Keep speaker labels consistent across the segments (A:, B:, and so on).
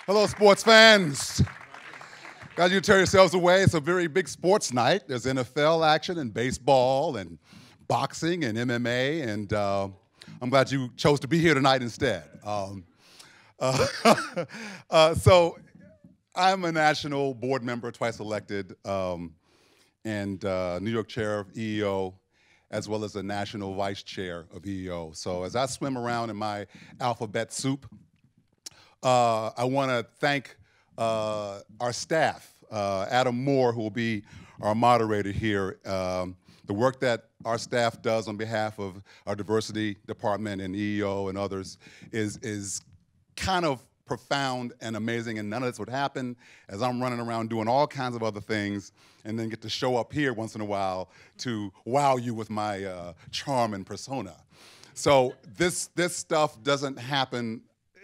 A: Hello, sports fans. Guys, you tear yourselves away. It's a very big sports night. There's NFL action and baseball and boxing and MMA, and I'm glad you chose to be here tonight instead. So I'm a national board member, twice elected, and New York chair of EEO, as well as a national vice chair of EEO. So as I swim around in my alphabet soup, I want to thank our staff, Adam Moore, who will be our moderator here. The work that our staff does on behalf of our diversity department and EEO and others is kind of profound and amazing, and none of this would happen as I'm running around doing all kinds of other things and then get to show up here once in a while to wow you with my charm and persona. So this stuff doesn't happen.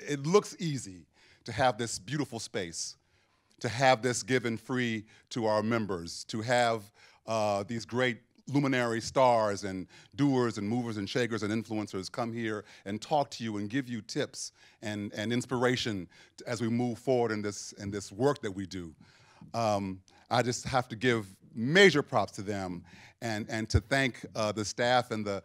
A: It looks easy to have this beautiful space, to have this given free to our members, to have these great luminary stars and doers and movers and shakers and influencers come here and talk to you and give you tips and inspiration as we move forward in this work that we do. I just have to give major props to them and to thank the staff and the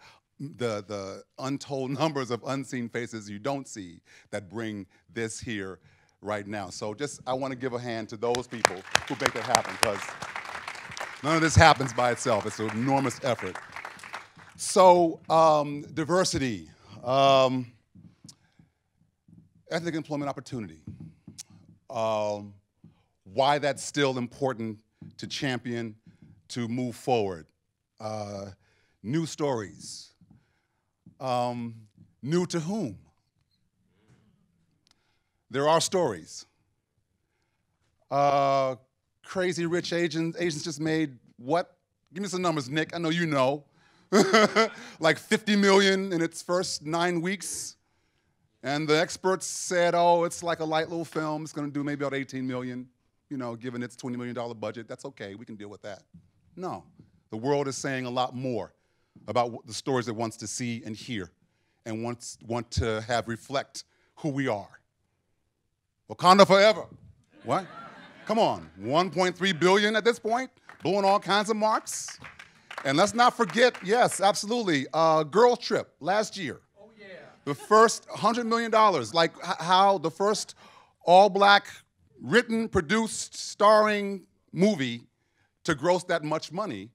A: untold numbers of unseen faces you don't see that bring this here right now. So I want to give a hand to those people who make it happen, because none of this happens by itself. It's an enormous effort. So diversity, ethnic employment opportunity, why that's still important to champion, to move forward, new stories. New to whom? There are stories. Crazy Rich Asians just made what? Give me some numbers, Nick. I know you know. Like 50 million in its first 9 weeks. And the experts said, oh, it's like a light little film. It's going to do maybe about 18 million, you know, given its $20 million budget. That's okay. We can deal with that. No. The world is saying a lot more about the stories it wants to see and hear and want to have reflect who we are. Wakanda forever. What? Come on, 1.3 billion at this point, blowing all kinds of marks. And let's not forget, yes, absolutely, Girl Trip last year. Oh yeah. The first $100 million, like how the first all-black, written, produced, starring movie to gross that much money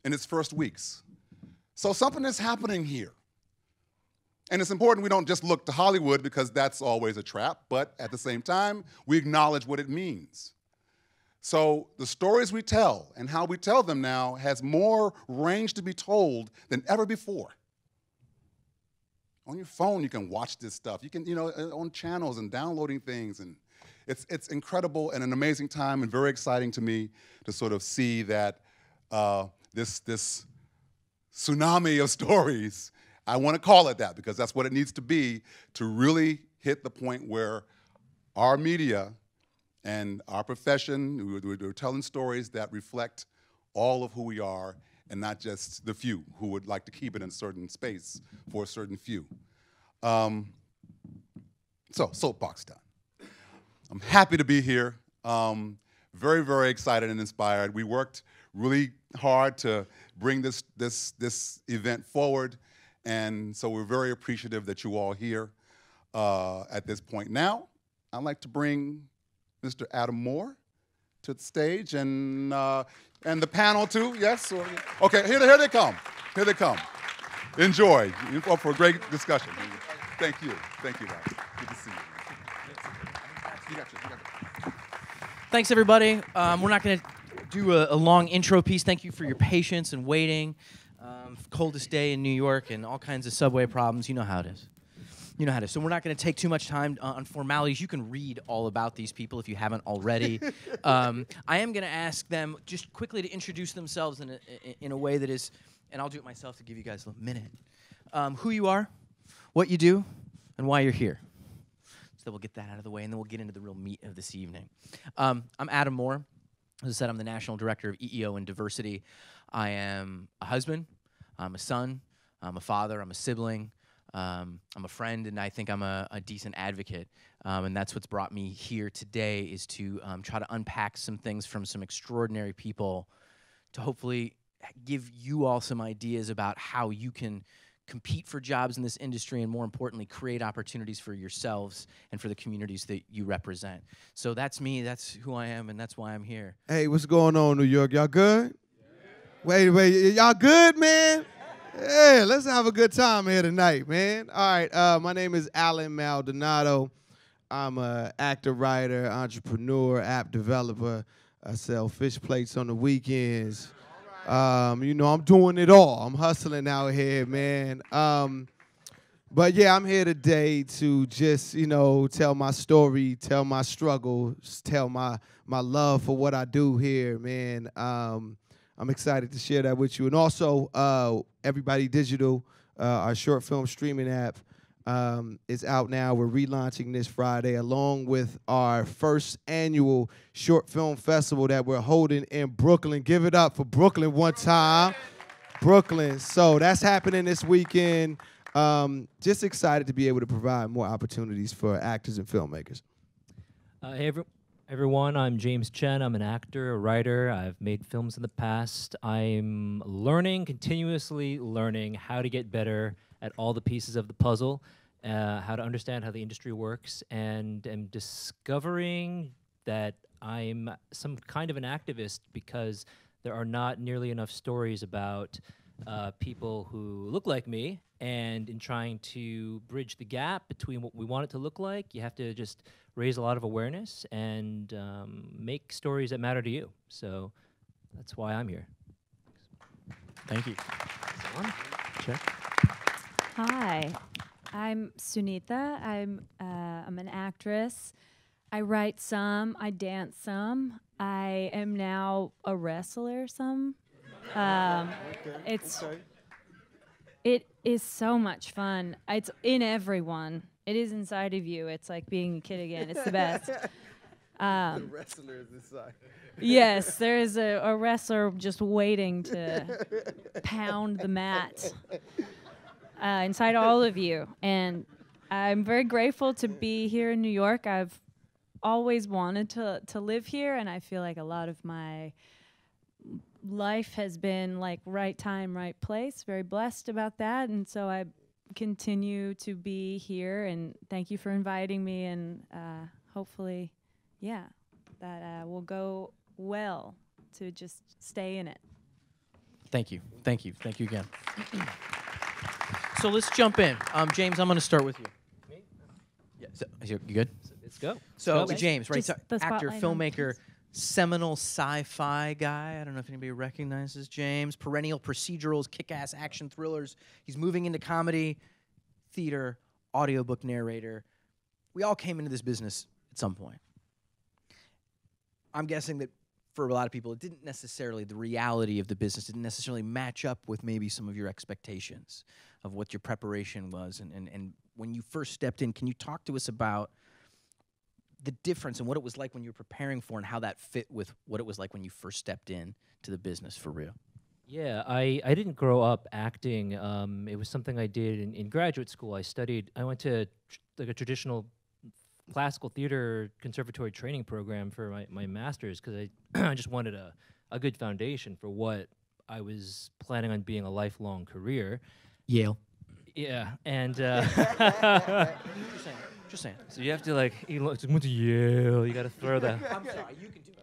A: in its first weeks. So something is happening here. And it's important we don't just look to Hollywood, because that's always a trap, but at the same time, we acknowledge what it means. So the stories we tell and how we tell them now has more range to be told than ever before. On your phone, you can watch this stuff. You can, you know, on channels and downloading things, and it's incredible and an amazing time, and very exciting to me to sort of see that this tsunami of stories, I want to call it that because that's what it needs to be, to really hit the point where our media and our profession, we're telling stories that reflect all of who we are and not just the few who would like to keep it in a certain space for a certain few. So, soapbox time. I'm happy to be here. Very, very excited and inspired. We worked really hard to bring this event forward, and so we're very appreciative that you all here at this point. Now, I'd like to bring Mr. Adam Moore to the stage, and the panel too. Yes. Okay. Here they come. Here they come. Enjoy. You're up for a great discussion. Thank you. Thank you, guys. Good to see you. You got you.
B: Thanks, everybody. We're not going to do a long intro piece. Thank you for your patience and waiting. Coldest day in New York and all kinds of subway problems. You know how it is. You know how it is. So we're not going to take too much time on formalities. You can read all about these people if you haven't already. I am going to ask them just quickly to introduce themselves in a way that is, and I'll do it myself to give you guys a minute, who you are, what you do, and why you're here. So we'll get that out of the way, and then we'll get into the real meat of this evening. I'm Adam Moore. As I said, I'm the National Director of EEO and Diversity. I am a husband. I'm a son. I'm a father. I'm a sibling. I'm a friend, and I think I'm a decent advocate. And that's what's brought me here today, is to try to unpack some things from some extraordinary people to hopefully give you all some ideas about how you can compete for jobs in this industry, and more importantly, create opportunities for yourselves and for the communities that you represent. So that's me, that's who I am, and that's why I'm here.
C: Hey, what's going on, New York? Y'all good? Yeah. Wait, y'all good, man? Yeah, let's have a good time here tonight, man. All right, my name is Alan Maldonado. I'm an actor, writer, entrepreneur, app developer. I sell fish plates on the weekends. You know, I'm doing it all. I'm hustling out here, man. But yeah, I'm here today to just, you know, tell my story, tell my struggles, tell my love for what I do here, man. I'm excited to share that with you. And also, Everybody Digital, our short film streaming app, is out now. We're relaunching this Friday, along with our first annual short film festival that we're holding in Brooklyn. Give it up for Brooklyn one time. Brooklyn. So that's happening this weekend. Just excited to be able to provide more opportunities for actors and filmmakers.
D: Hey everyone, I'm James Chen. I'm an actor, a writer. I've made films in the past. I'm learning, continuously learning how to get better at all the pieces of the puzzle, how to understand how the industry works, and am discovering that I'm some kind of an activist because there are not nearly enough stories about people who look like me, and in trying to bridge the gap between what we want it to look like, you have to just raise a lot of awareness and make stories that matter to you. So that's why I'm here.
B: Thank you.
D: Check.
E: Hi, I'm Sunita. I'm an actress. I write some, I dance some. I am now a wrestler some. It is so much fun. It's in everyone. It is inside of you. It's like being a kid again. It's the best.
C: The wrestler is inside.
E: Yes, there is a wrestler just waiting to pound the mat inside all of you. And I'm very grateful to be here in New York. I've always wanted to live here, and I feel like a lot of my life has been like right time, right place. Very blessed about that, and so I continue to be here, and thank you for inviting me, and hopefully, yeah, that will go well to just stay in it.
B: Thank you. Thank you. Thank you again. So let's jump in. James, I'm going to start with you.
D: Me?
B: Yeah. So, you good?
D: So let's go.
B: So
D: Go.
B: James, right?
E: Just
B: So
E: the
B: actor,
E: spotlight on
B: filmmaker, seminal sci-fi guy. I don't know if anybody recognizes James. Perennial procedurals, kick-ass action thrillers. He's moving into comedy, theater, audiobook narrator. We all came into this business at some point. I'm guessing that for a lot of people, the reality of the business didn't necessarily match up with maybe some of your expectations of what your preparation was. And when you first stepped in, can you talk to us about the difference and what it was like when you were preparing for, and how that fit with what it was like when you first stepped in to the business for real?
D: Yeah, I didn't grow up acting. It was something I did in graduate school. I went to like a traditional classical theater conservatory training program for my master's because I just wanted a good foundation for what I was planning on being a lifelong career.
B: Yale.
D: Yeah, and
B: Just saying.
D: so you have to like, you went to Yale. You got to throw the
B: I'm sorry, you can do it.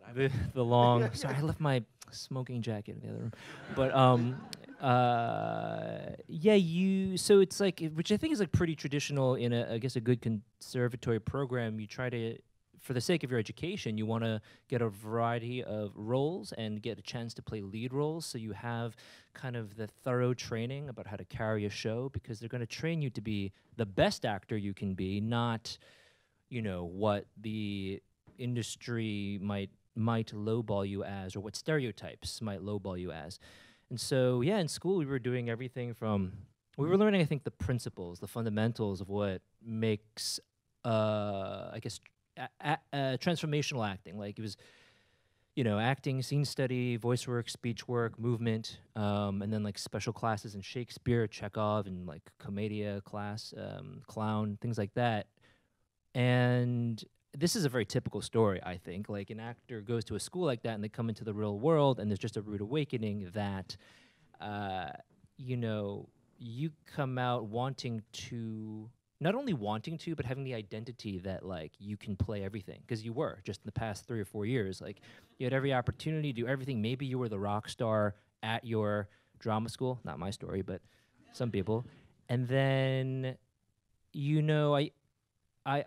D: the long. Sorry, I left my smoking jacket in the other room, but yeah, so it's like, which I think is like pretty traditional in I guess a good conservatory program. You try to, for the sake of your education, you want to get a variety of roles and get a chance to play lead roles, so you have kind of the thorough training about how to carry a show, because they're going to train you to be the best actor you can be, not, you know, what the industry might lowball you as, or what stereotypes might lowball you as. And so, yeah, in school we were doing everything from, we were learning, I think, the principles, the fundamentals of what makes, I guess, transformational acting. Like, it was, acting, scene study, voice work, speech work, movement, and then like special classes in Shakespeare, Chekhov, and like commedia class, clown, things like that. And this is a very typical story, I think. Like an actor goes to a school like that and they come into the real world and there's just a rude awakening that, you come out wanting to, not only wanting to, but having the identity that like you can play everything, because you were just in the past 3 or 4 years. Like you had every opportunity to do everything. Maybe you were the rock star at your drama school. Not my story, but some people. And then,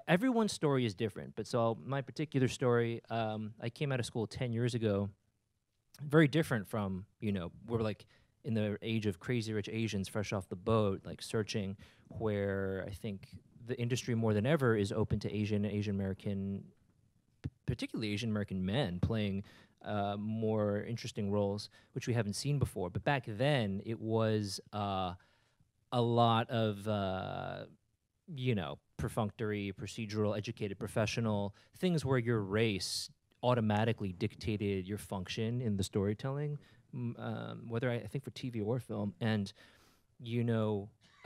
D: everyone's story is different. But so my particular story, I came out of school 10 years ago, very different from, we're like in the age of Crazy Rich Asians, fresh off the boat, like searching, where I think the industry more than ever is open to Asian American, particularly Asian American men playing more interesting roles, which we haven't seen before. But back then, it was a lot of, perfunctory, procedural, educated, professional things where your race automatically dictated your function in the storytelling, whether I think for TV or film. And,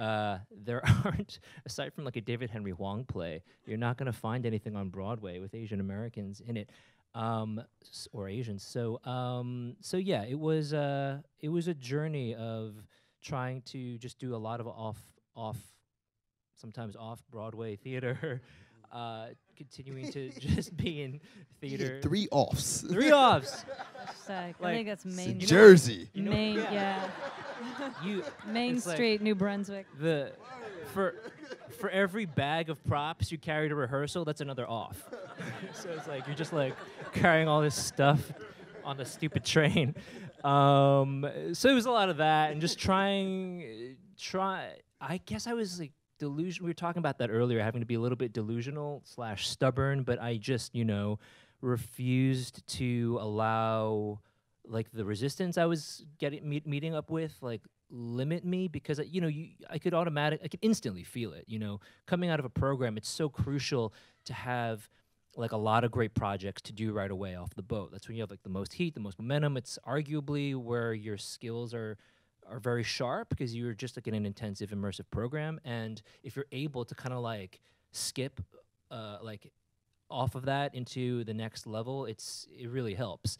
D: there aren't, aside from like a David Henry Hwang play, you're not going to find anything on Broadway with Asian Americans in it, or Asians. So yeah, it was a journey of trying to just do a lot of sometimes off Broadway theater, continuing to just be in theater.
C: 3 offs.
D: 3 offs.
E: I think that's Main
C: Jersey.
E: Main, yeah. Main Street, New Brunswick.
D: For every bag of props you carry to rehearsal, that's another off. So it's like you're just like carrying all this stuff on the stupid train. So it was a lot of that, and just try. I guess I was like delusional. We were talking about that earlier, having to be a little bit delusional / stubborn, but I just refused to allow like the resistance I was meeting up with like limit me, because I could instantly feel it. Coming out of a program, it's so crucial to have like a lot of great projects to do right away off the boat. That's when you have like the most heat, the most momentum. It's arguably where your skills are very sharp, because you're just like in an intensive, immersive program. And if you're able to kind of like skip like off of that into the next level, it really helps.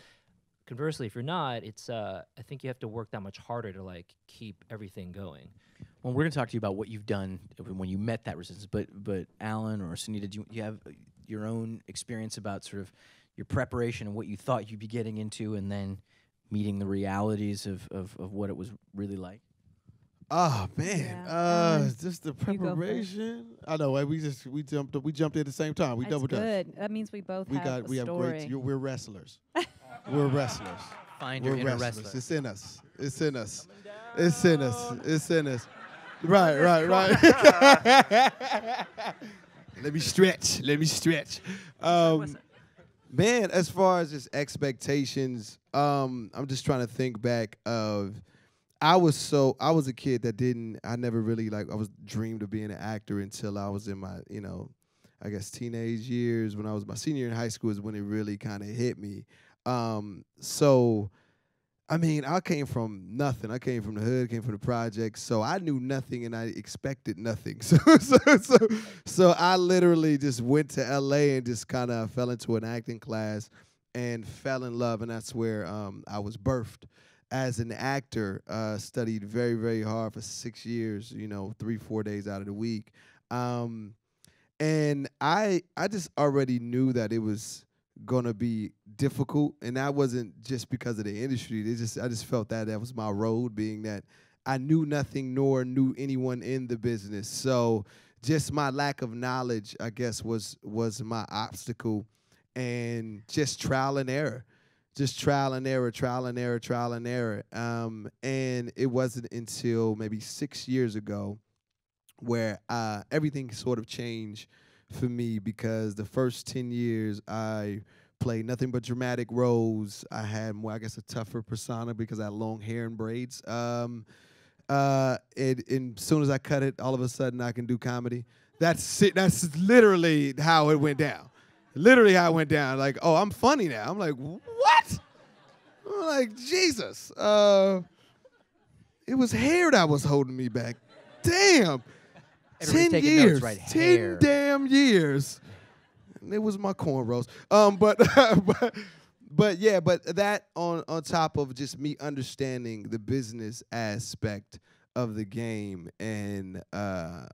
D: Conversely, if you're not, I think you have to work that much harder to like keep everything going.
B: Well, we're going to talk to you about what you've done when you met that resistance. But Alan or Sunita, do you have your own experience about sort of your preparation and what you thought you'd be getting into, and then meeting the realities of what it was really like?
C: Oh man,
E: Yeah.
C: just the
E: go first.
C: preparation. I know. We jumped in at the same time. We
E: That's
C: double
E: good. That means we both have a story.
C: We're wrestlers. We're wrestlers.
B: Find
C: We're
B: your inner
C: wrestlers.
B: wrestler.
C: It's in us. It's in us. It's in us. It's in us. Right. Let me stretch. Man, as far as just expectations, I'm just trying to think back of. I was a kid that I never really I was dreamed of being an actor until I was in my, I guess teenage years. When I was my senior in high school is when it really kind of hit me. So, I mean, I came from nothing. I came from the hood, came from the projects. So I knew nothing and I expected nothing. So I literally just went to LA and just kind of fell into an acting class and fell in love. And that's where I was birthed as an actor. Studied very, very hard for 6 years, 3-4 days out of the week. And I just already knew that it was gonna be difficult, and that wasn't just because of the industry. I just felt that was my road, being that I knew nothing nor knew anyone in the business. So just my lack of knowledge, I guess, was my obstacle, and just trial and error. Just trial and error. And it wasn't until maybe 6 years ago where everything sort of changed for me, because the first 10 years I played nothing but dramatic roles. I had more, I guess, a tougher persona because I had long hair and braids. And as soon as I cut it, all of a sudden I can do comedy. That's it. That's literally how it went down. Like, oh, I'm funny now. I'm like, what? I'm like, Jesus. It was hair that was holding me back. Damn.
B: Everybody's
C: 10
B: taking
C: years.
B: notes, right?
C: 10
B: Hair.
C: damn years. And it was my cornrows. But yeah, but that on top of just me understanding the business aspect of the game, and I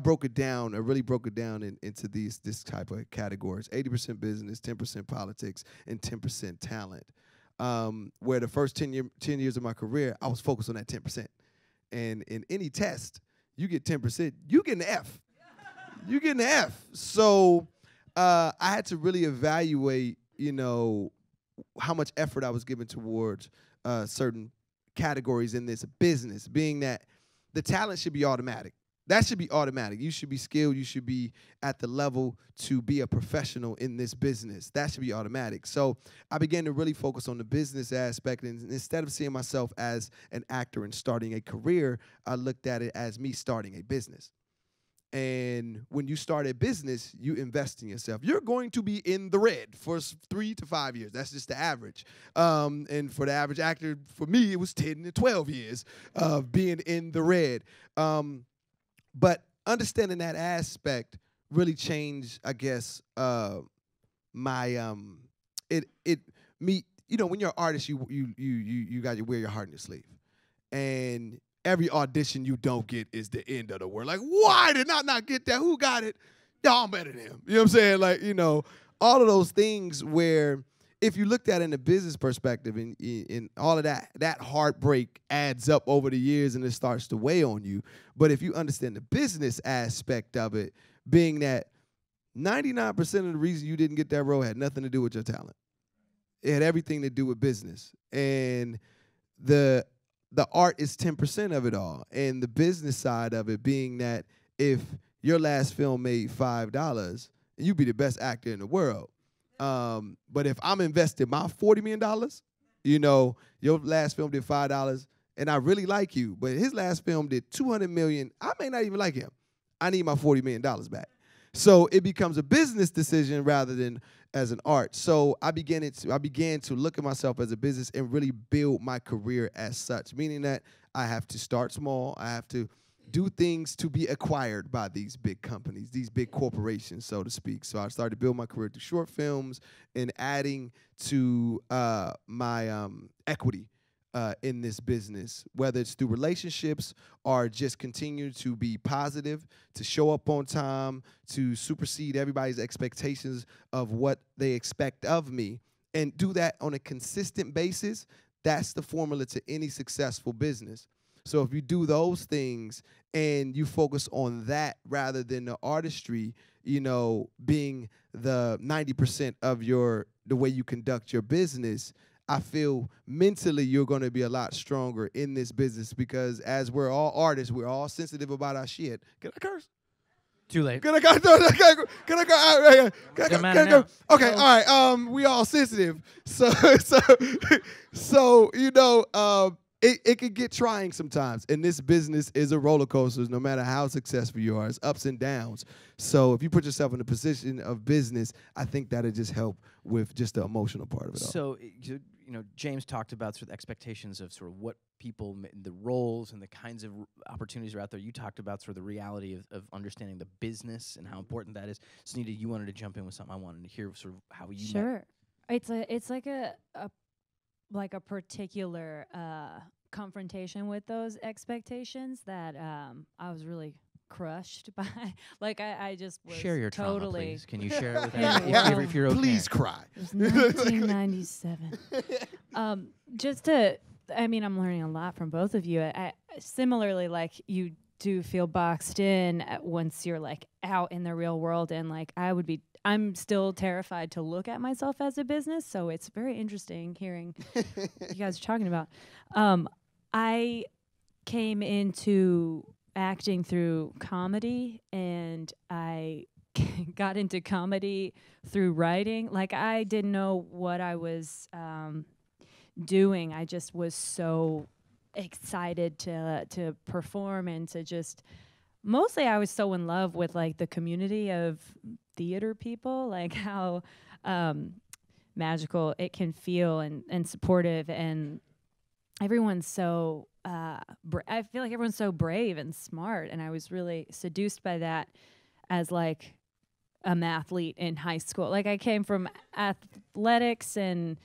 C: broke it down. I really broke it down into this type of categories: 80% business, 10% politics, and 10% talent. Where the first 10 years of my career, I was focused on that 10%. And in any test, you get 10%, you get an F. You get an F. So I had to really evaluate, how much effort I was giving towards certain categories in this business, being that the talent should be automatic. That should be automatic. You should be skilled. You should be at the level to be a professional in this business. That should be automatic. So I began to really focus on the business aspect. And instead of seeing myself as an actor and starting a career, I looked at it as me starting a business. And when you start a business, you invest in yourself. You're going to be in the red for 3 to 5 years. That's just the average. And for the average actor, for me, it was 10 to 12 years of being in the red. But understanding that aspect really changed, I guess, my when you're an artist, you got to wear your heart in your sleeve, and every audition you don't get is the end of the world. Like, why did I not get that? Who got it? Y'all, I'm better than him. You know what I'm saying? Like, all of those things where if you looked at it in a business perspective and all of that heartbreak adds up over the years and it starts to weigh on you. But if you understand the business aspect of it, being that 99% of the reason you didn't get that role had nothing to do with your talent. It had everything to do with business. And the art is 10% of it all. And the business side of it being that if your last film made $5, you'd be the best actor in the world. But if I'm investing my $40 million, your last film did $5, and I really like you, but his last film did $200 million, I may not even like him. I need my $40 million back. So it becomes a business decision rather than as an art. So I began to look at myself as a business and really build my career as such, meaning that I have to start small. I have to do things to be acquired by these big companies, these big corporations, so to speak. So I started to build my career through short films and adding to my equity in this business, whether it's through relationships or just continue to be positive, to show up on time, to supersede everybody's expectations of what they expect of me, and do that on a consistent basis. That's the formula to any successful business. So if you do those things and you focus on that rather than the artistry, being the 90% of the way you conduct your business, I feel mentally you're going to be a lot stronger in this business because as we're all artists, we're all sensitive about our shit. Can I curse?
B: Too late.
C: Can I go? Okay, all right. We all sensitive. So it can get trying sometimes. And this business is a roller coaster, no matter how successful you are. It's ups and downs. So if you put yourself in a position of business, I think that'll just help with just the emotional part of it all.
B: So, James talked about sort of expectations of sort of what people, the roles and the kinds of opportunities are out there. You talked about sort of the reality of understanding the business and how important that is. Sunita, you wanted to jump in with something. I wanted to hear sort of how you
E: Sure. It's like a particular confrontation with those expectations that I was really crushed by. Like I just was
B: share your trauma,
E: totally.
B: please. Can you share it with
E: Yeah,
B: everyone if you're okay?
C: Please cry.
E: It was 1997. I'm learning a lot from both of you. Similarly, like you do feel boxed in once you're like out in the real world, and like I'm still terrified to look at myself as a business. So it's very interesting hearing you guys are talking about. I came into acting through comedy, and I got into comedy through writing. Like I didn't know what I was doing. I just was so excited to perform and to just mostly I was so in love with like the community of theater people, like how magical it can feel, and supportive, and everyone's so I feel like everyone's so brave and smart, and I was really seduced by that as like a mathlete in high school. Like I came from athletics and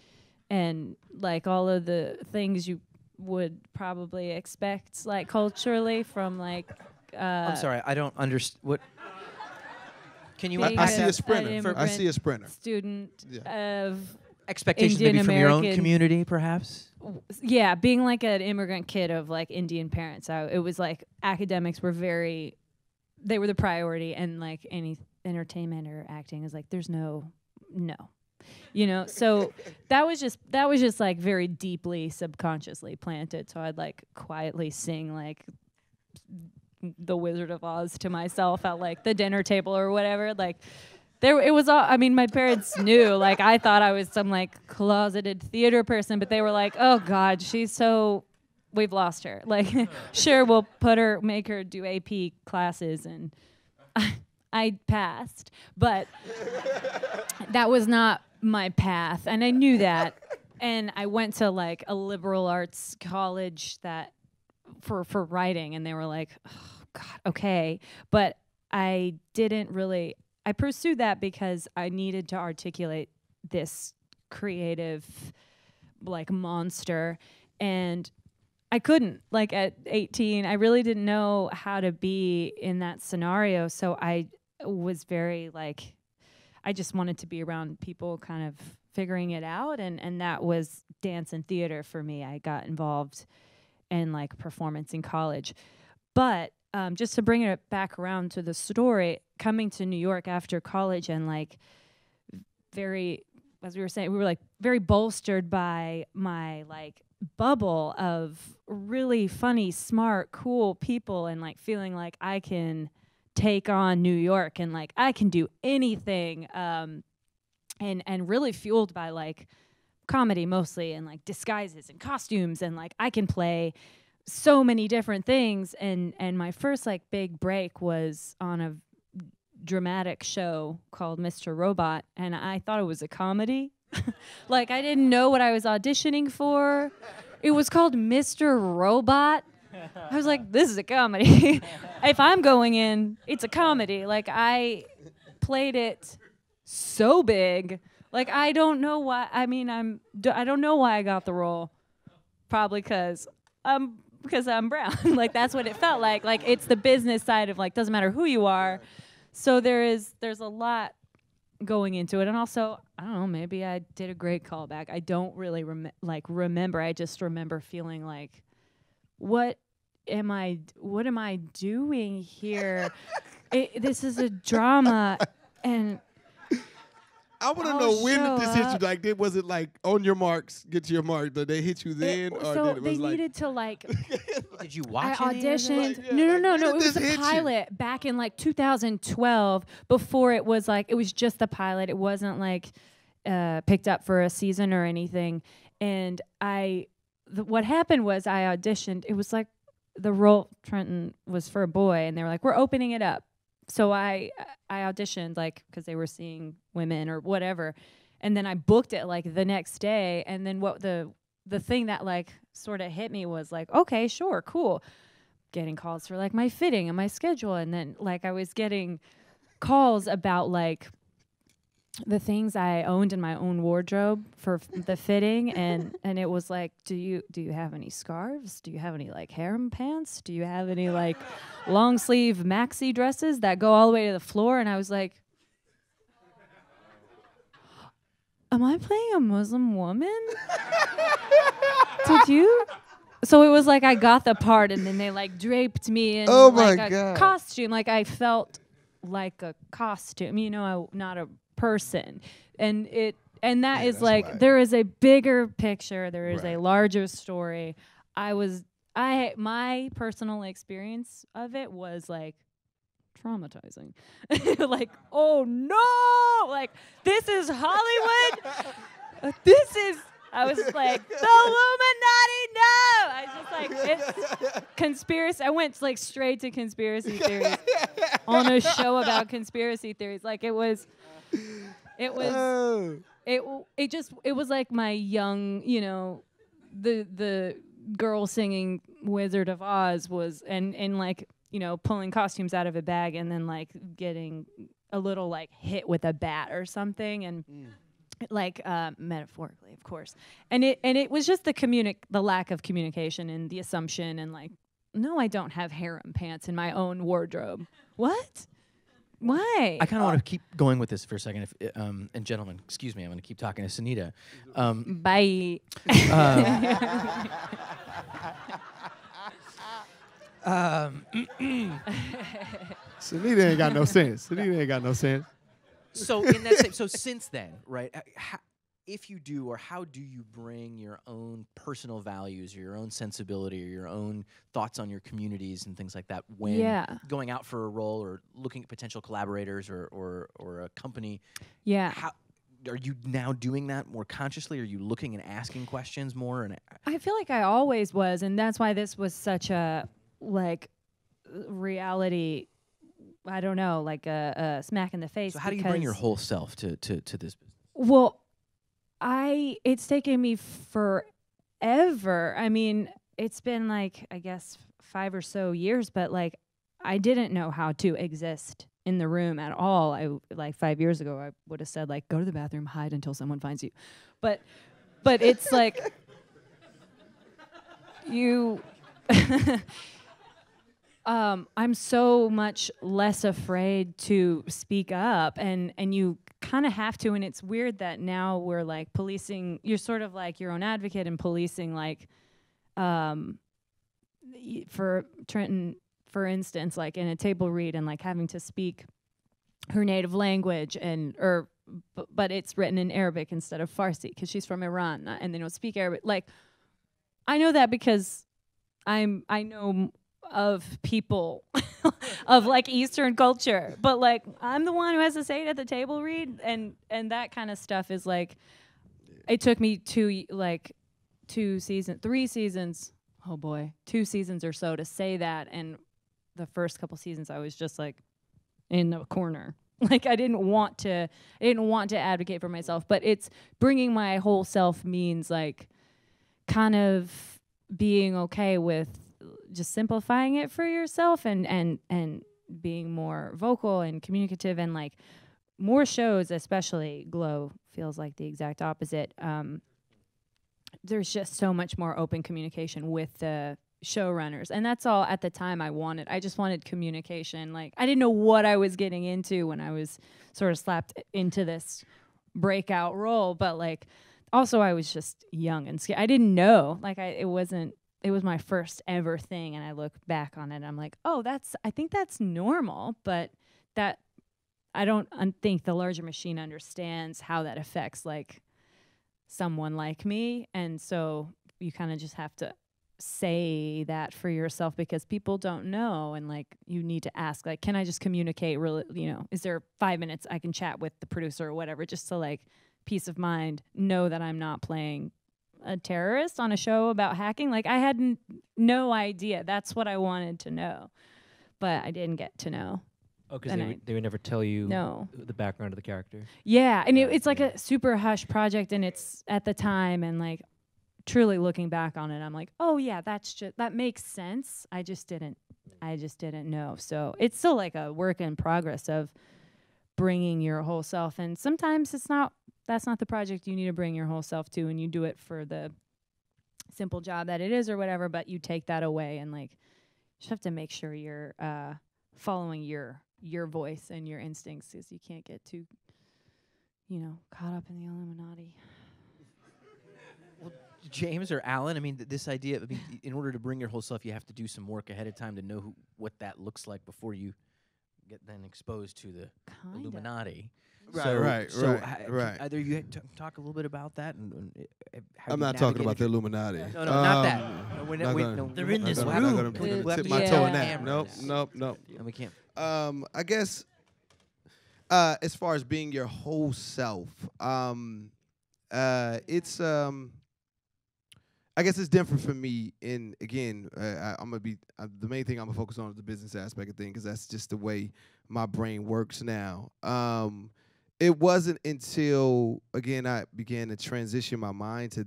E: like all of the things you would probably expect like culturally from like
B: I'm sorry, I don't understand what. Can you
C: I see a sprinter.
E: immigrant
C: I see a sprinter.
E: student of
B: expectations
E: Indian
B: maybe from your own
E: American-
B: community, perhaps?
E: yeah, being like an immigrant kid of like Indian parents. It was like academics were they were the priority, and like any entertainment or acting is like there's no, you know. So that was just like very deeply subconsciously planted. So I'd like quietly sing like The Wizard of Oz to myself at like the dinner table or whatever. Like it was all, I mean, my parents knew, like I thought I was some like closeted theater person, but they were like, oh God, we've lost her. Like, sure, we'll make her do AP classes, and I passed, but that was not my path, and I knew that. And I went to like a liberal arts college that for writing, and they were like, oh God, okay. But I pursued that because I needed to articulate this creative like monster, and I couldn't. Like at 18, I really didn't know how to be in that scenario, so I was very like, I just wanted to be around people kind of figuring it out, and that was dance and theater for me. I got involved in like performance in college. But just to bring it back around to the story, coming to New York after college and like very, as we were saying, we were like very bolstered by my like bubble of really funny, smart, cool people, and like feeling like I can take on New York and like I can do anything, and really fueled by like comedy mostly, and like disguises and costumes, and like I can play so many different things. And my first like big break was on a dramatic show called Mr. Robot, and I thought it was a comedy. Like I didn't know what I was auditioning for. It was called Mr. Robot. I was like, this is a comedy. If I'm going in, it's a comedy. Like I played it so big. Like I don't know why. I mean, I don't know why I got the role. Probably because I'm brown. Like that's what it felt like. Like it's the business side of like doesn't matter who you are. So there's a lot going into it, and also I don't know. Maybe I did a great callback. I don't really remember. I just remember feeling like, what am I doing here? This is a drama, and
C: I want to know when did this hit you? Like, was it like on your marks, get to your mark? Did they hit you then, or
E: so
C: did it was
E: they
C: like?
E: needed to like.
B: Did you watch
E: I
B: any of it?
E: auditioned.
C: Like, yeah,
E: no.
C: when
E: It
C: did
E: was
C: this
E: a
C: hit you?
E: pilot back in like 2012. Before it was like it was just the pilot. It wasn't like picked up for a season or anything. And what happened was I auditioned. It was like the role Trenton was for a boy, and they were like, "We're opening it up." So I auditioned like because they were seeing women or whatever, and then I booked it like the next day. And then what the thing that like sort of hit me was like, okay, sure, cool, getting calls for like my fitting and my schedule, and then like I was getting calls about like the things I owned in my own wardrobe for the fitting, and it was like, do you have any scarves? Do you have any like harem pants? Do you have any like long sleeve maxi dresses that go all the way to the floor? And I was like, am I playing a Muslim woman? Did you? So it was like I got the part, and then they like draped me in like a costume. Like I felt like a costume, you know, not a person. And that is like right. There is a bigger picture, there is a larger story. My personal experience of it was like traumatizing. Like, oh no, like this is Hollywood. I was like, the Illuminati, no! I was just like, it's conspiracy. I went like straight to conspiracy theories on a show about conspiracy theories. Like it was it was like my young, you know, the girl singing Wizard of Oz was, and like, you know, pulling costumes out of a bag and then like getting a little like hit with a bat or something, and like metaphorically, of course. And it was just the lack of communication and the assumption and like, no, I don't have harem pants in my own wardrobe. What? Why?
B: I kind of want to keep going with this for a second. And gentlemen, excuse me, I'm going to keep talking to Sunita.
E: Bye.
C: Sunita ain't got no sense. Sunita ain't got no sense.
B: So in that same, so since then, right? If you do, or how do you bring your own personal values, or your own sensibility, or your own thoughts on your communities and things like that when going out for a role or looking at potential collaborators or a company?
E: Yeah.
B: How are you now doing that more consciously? Are you looking and asking questions more? And
E: I feel like I always was, and that's why this was such a like reality. I don't know, like a smack in the face.
B: So how do you bring your whole self to this business?
E: Well, it's taken me forever. I mean, it's been like, I guess 5 or so years, but like I didn't know how to exist in the room at all. Like 5 years ago, I would have said like, go to the bathroom, hide until someone finds you. But it's like you I'm so much less afraid to speak up, and you kind of have to, and it's weird that now we're like policing, you're sort of like your own advocate and policing like for Trenton, for instance, like in a table read and like having to speak her native language but it's written in Arabic instead of Farsi because she's from Iran and they don't speak Arabic. Like I know that because I know of people of like Eastern culture, but like I'm the one who has to say it at the table read, and that kind of stuff is like, it took me 3 seasons, oh boy, 2 seasons or so to say that, and the first couple seasons I was just like in the corner. Like I didn't want to advocate for myself, but it's bringing my whole self means like kind of being okay with just simplifying it for yourself and being more vocal and communicative, and like more shows, especially Glow feels like the exact opposite. There's just so much more open communication with the showrunners, and that's all at the time I wanted. I just wanted communication. Like I didn't know what I was getting into when I was sort of slapped into this breakout role, but like also I was just young and scared. I didn't know, like it was my first ever thing, and I look back on it and I'm like, oh, I think that's normal, but that I don't think the larger machine understands how that affects like someone like me. And so you kind of just have to say that for yourself because people don't know, and like you need to ask, like, can I just communicate really, you know, is there 5 minutes I can chat with the producer or whatever, just to like peace of mind, know that I'm not playing a terrorist on a show about hacking. Like I had no idea. That's what I wanted to know, but I didn't get to know.
D: Oh, because they would never tell you the background of the character.
E: Yeah, and it's like a super hush project, and it's at the time, and like truly looking back on it, I'm like, oh yeah, that makes sense. I just didn't know. So it's still like a work in progress of bringing your whole self, and sometimes that's not the project you need to bring your whole self to, and you do it for the simple job that it is or whatever, but you take that away, and like you just have to make sure you're following your voice and your instincts, because you can't get too, you know, caught up in the Illuminati.
B: Well, James or Alan, I mean, this idea, I mean, in order to bring your whole self, you have to do some work ahead of time to know what that looks like before you get then exposed to the Illuminati.
C: Right.
B: Either you talk a little bit about that, and how
C: I'm
B: you
C: not talking about the
B: navigated
C: Illuminati.
B: No, not that. No, they're in this room.
C: I'm not going to tip my toe in that. Nope.
B: And we can't.
C: I guess as far as being your whole self, it's I guess it's different for me. And again, I'm gonna be the main thing I'm gonna focus on is the business aspect of things, because that's just the way my brain works now. it wasn't until, again, I began to transition my mind to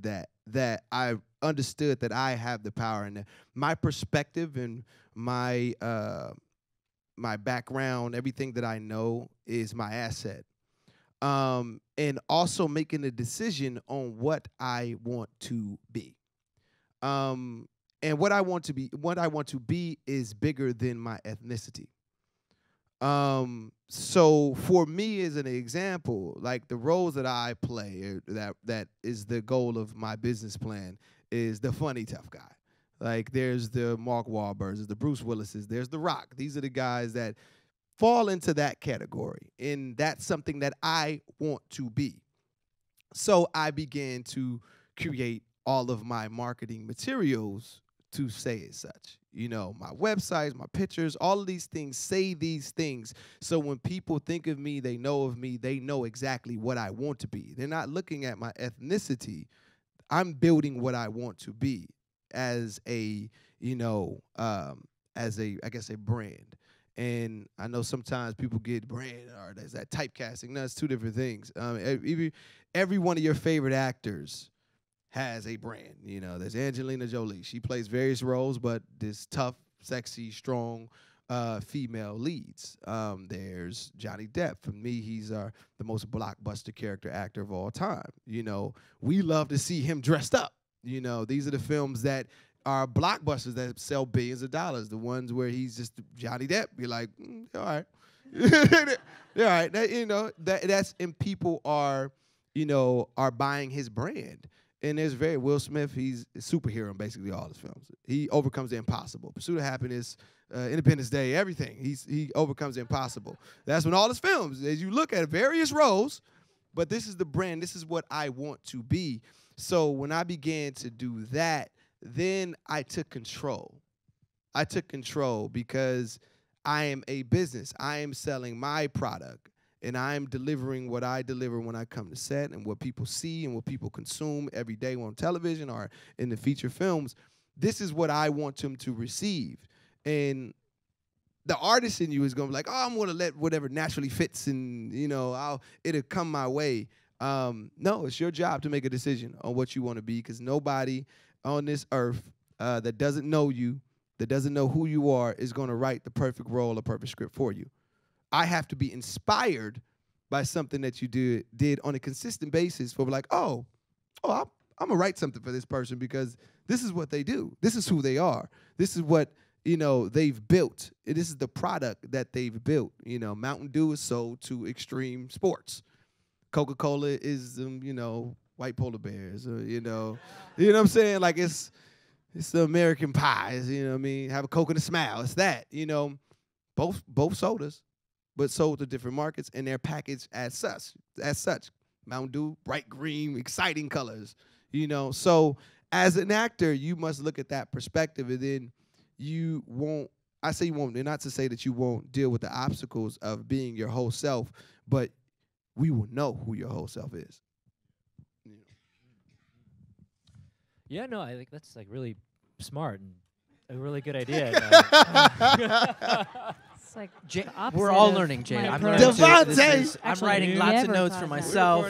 C: that I understood that I have the power, and my perspective and my my background, everything that I know is my asset. And also making a decision on what I want to be. And what I want to be is bigger than my ethnicity. So for me, as an example, like the roles that I play, that is the goal of my business plan, is the funny tough guy. Like there's the Mark Wahlbergs, there's the Bruce Willises, there's the Rock. These are the guys that fall into that category, and that's something that I want to be. So I began to create all of my marketing materials to say as such. You know, my websites, my pictures, all of these things say these things. So when people think of me, they know exactly what I want to be. They're not looking at my ethnicity. I'm building what I want to be as a, you know, as a, I guess, a brand. And I know sometimes people get brand or there's that typecasting. No, it's two different things. Every one of your favorite actors has a brand. You know, there's Angelina Jolie. She plays various roles, but this tough, sexy, strong female leads. There's Johnny Depp. For me, he's the most blockbuster character actor of all time. You know, we love to see him dressed up. You know, these are the films that are blockbusters that sell billions of dollars. The ones where he's just Johnny Depp. You're like, all right. All right. That, you know, that's, and people are, you know, are buying his brand. And there's Will Smith, he's a superhero in basically all his films. He overcomes the impossible. Pursuit of Happiness, Independence Day, everything. He overcomes the impossible. That's when all his films, as you look at various roles, but this is the brand, this is what I want to be. So when I began to do that, then I took control. I took control because I am a business. I am selling my product. And I'm delivering what I deliver when I come to set, and what people see and what people consume every day on television or in the feature films. This is what I want them to receive. And the artist in you is going to be like, oh, I'm going to let whatever naturally fits, and, you know, it'll come my way. No, it's your job to make a decision on what you want to be, because nobody on this earth that doesn't know you, that doesn't know who you are, is going to write the perfect role or perfect script for you. I have to be inspired by something that you did on a consistent basis for like, I'm going to write something for this person because this is what they do. This is who they are. This is what, you know, they've built. This is the product that they've built. You know, Mountain Dew is sold to extreme sports. Coca-Cola is, you know, white polar bears, or, you know what I'm saying? Like it's the American pie, you know what I mean? Have a Coke and a smile. It's that, you know, both sodas, but sold to different markets, and they're packaged as such. Mountain Dew, bright green, exciting colors, you know. So as an actor, you must look at that perspective, and then you won't, I say you won't, and not to say that you won't deal with the obstacles of being your whole self, but we will know who your whole self is.
D: Yeah, no, I think that's like really smart and a really good idea.
E: It's like
B: we're all learning, Jay. I'm learning too. I'm writing lots of notes for myself.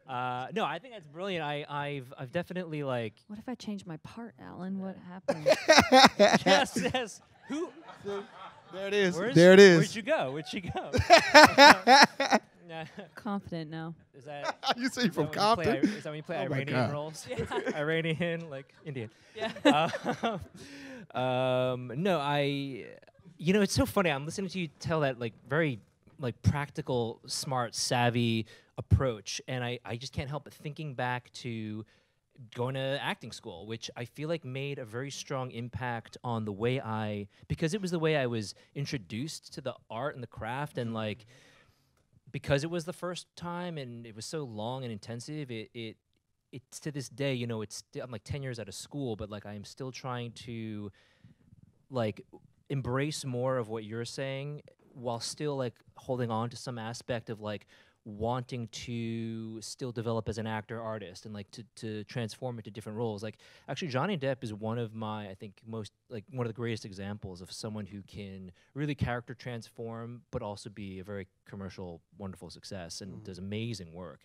D: No, I think that's brilliant. I've definitely like.
E: What if I change my part, Alan? What happened?
D: yes. Who?
C: There it is.
D: Where'd you go? Where'd you go?
E: Confident now.
D: Is that
C: you say from Compton?
D: Is that when you play Iranian roles? Yeah. Iranian, like Indian. Yeah. No, you know, it's so funny. I'm listening to you tell that like very like practical, smart, savvy approach, and I just can't help but thinking back to going to acting school, which I feel like made a very strong impact on the way because it was the way I was introduced to the art and the craft, and like because it was the first time and it was so long and intensive, it's to this day, you know, I'm like 10 years out of school, but like I am still trying to like embrace more of what you're saying while still like holding on to some aspect of like wanting to still develop as an actor artist and like to transform into different roles. Like actually Johnny Depp is one of my, I think, most like one of the greatest examples of someone who can really character transform but also be a very commercial wonderful success and does amazing work.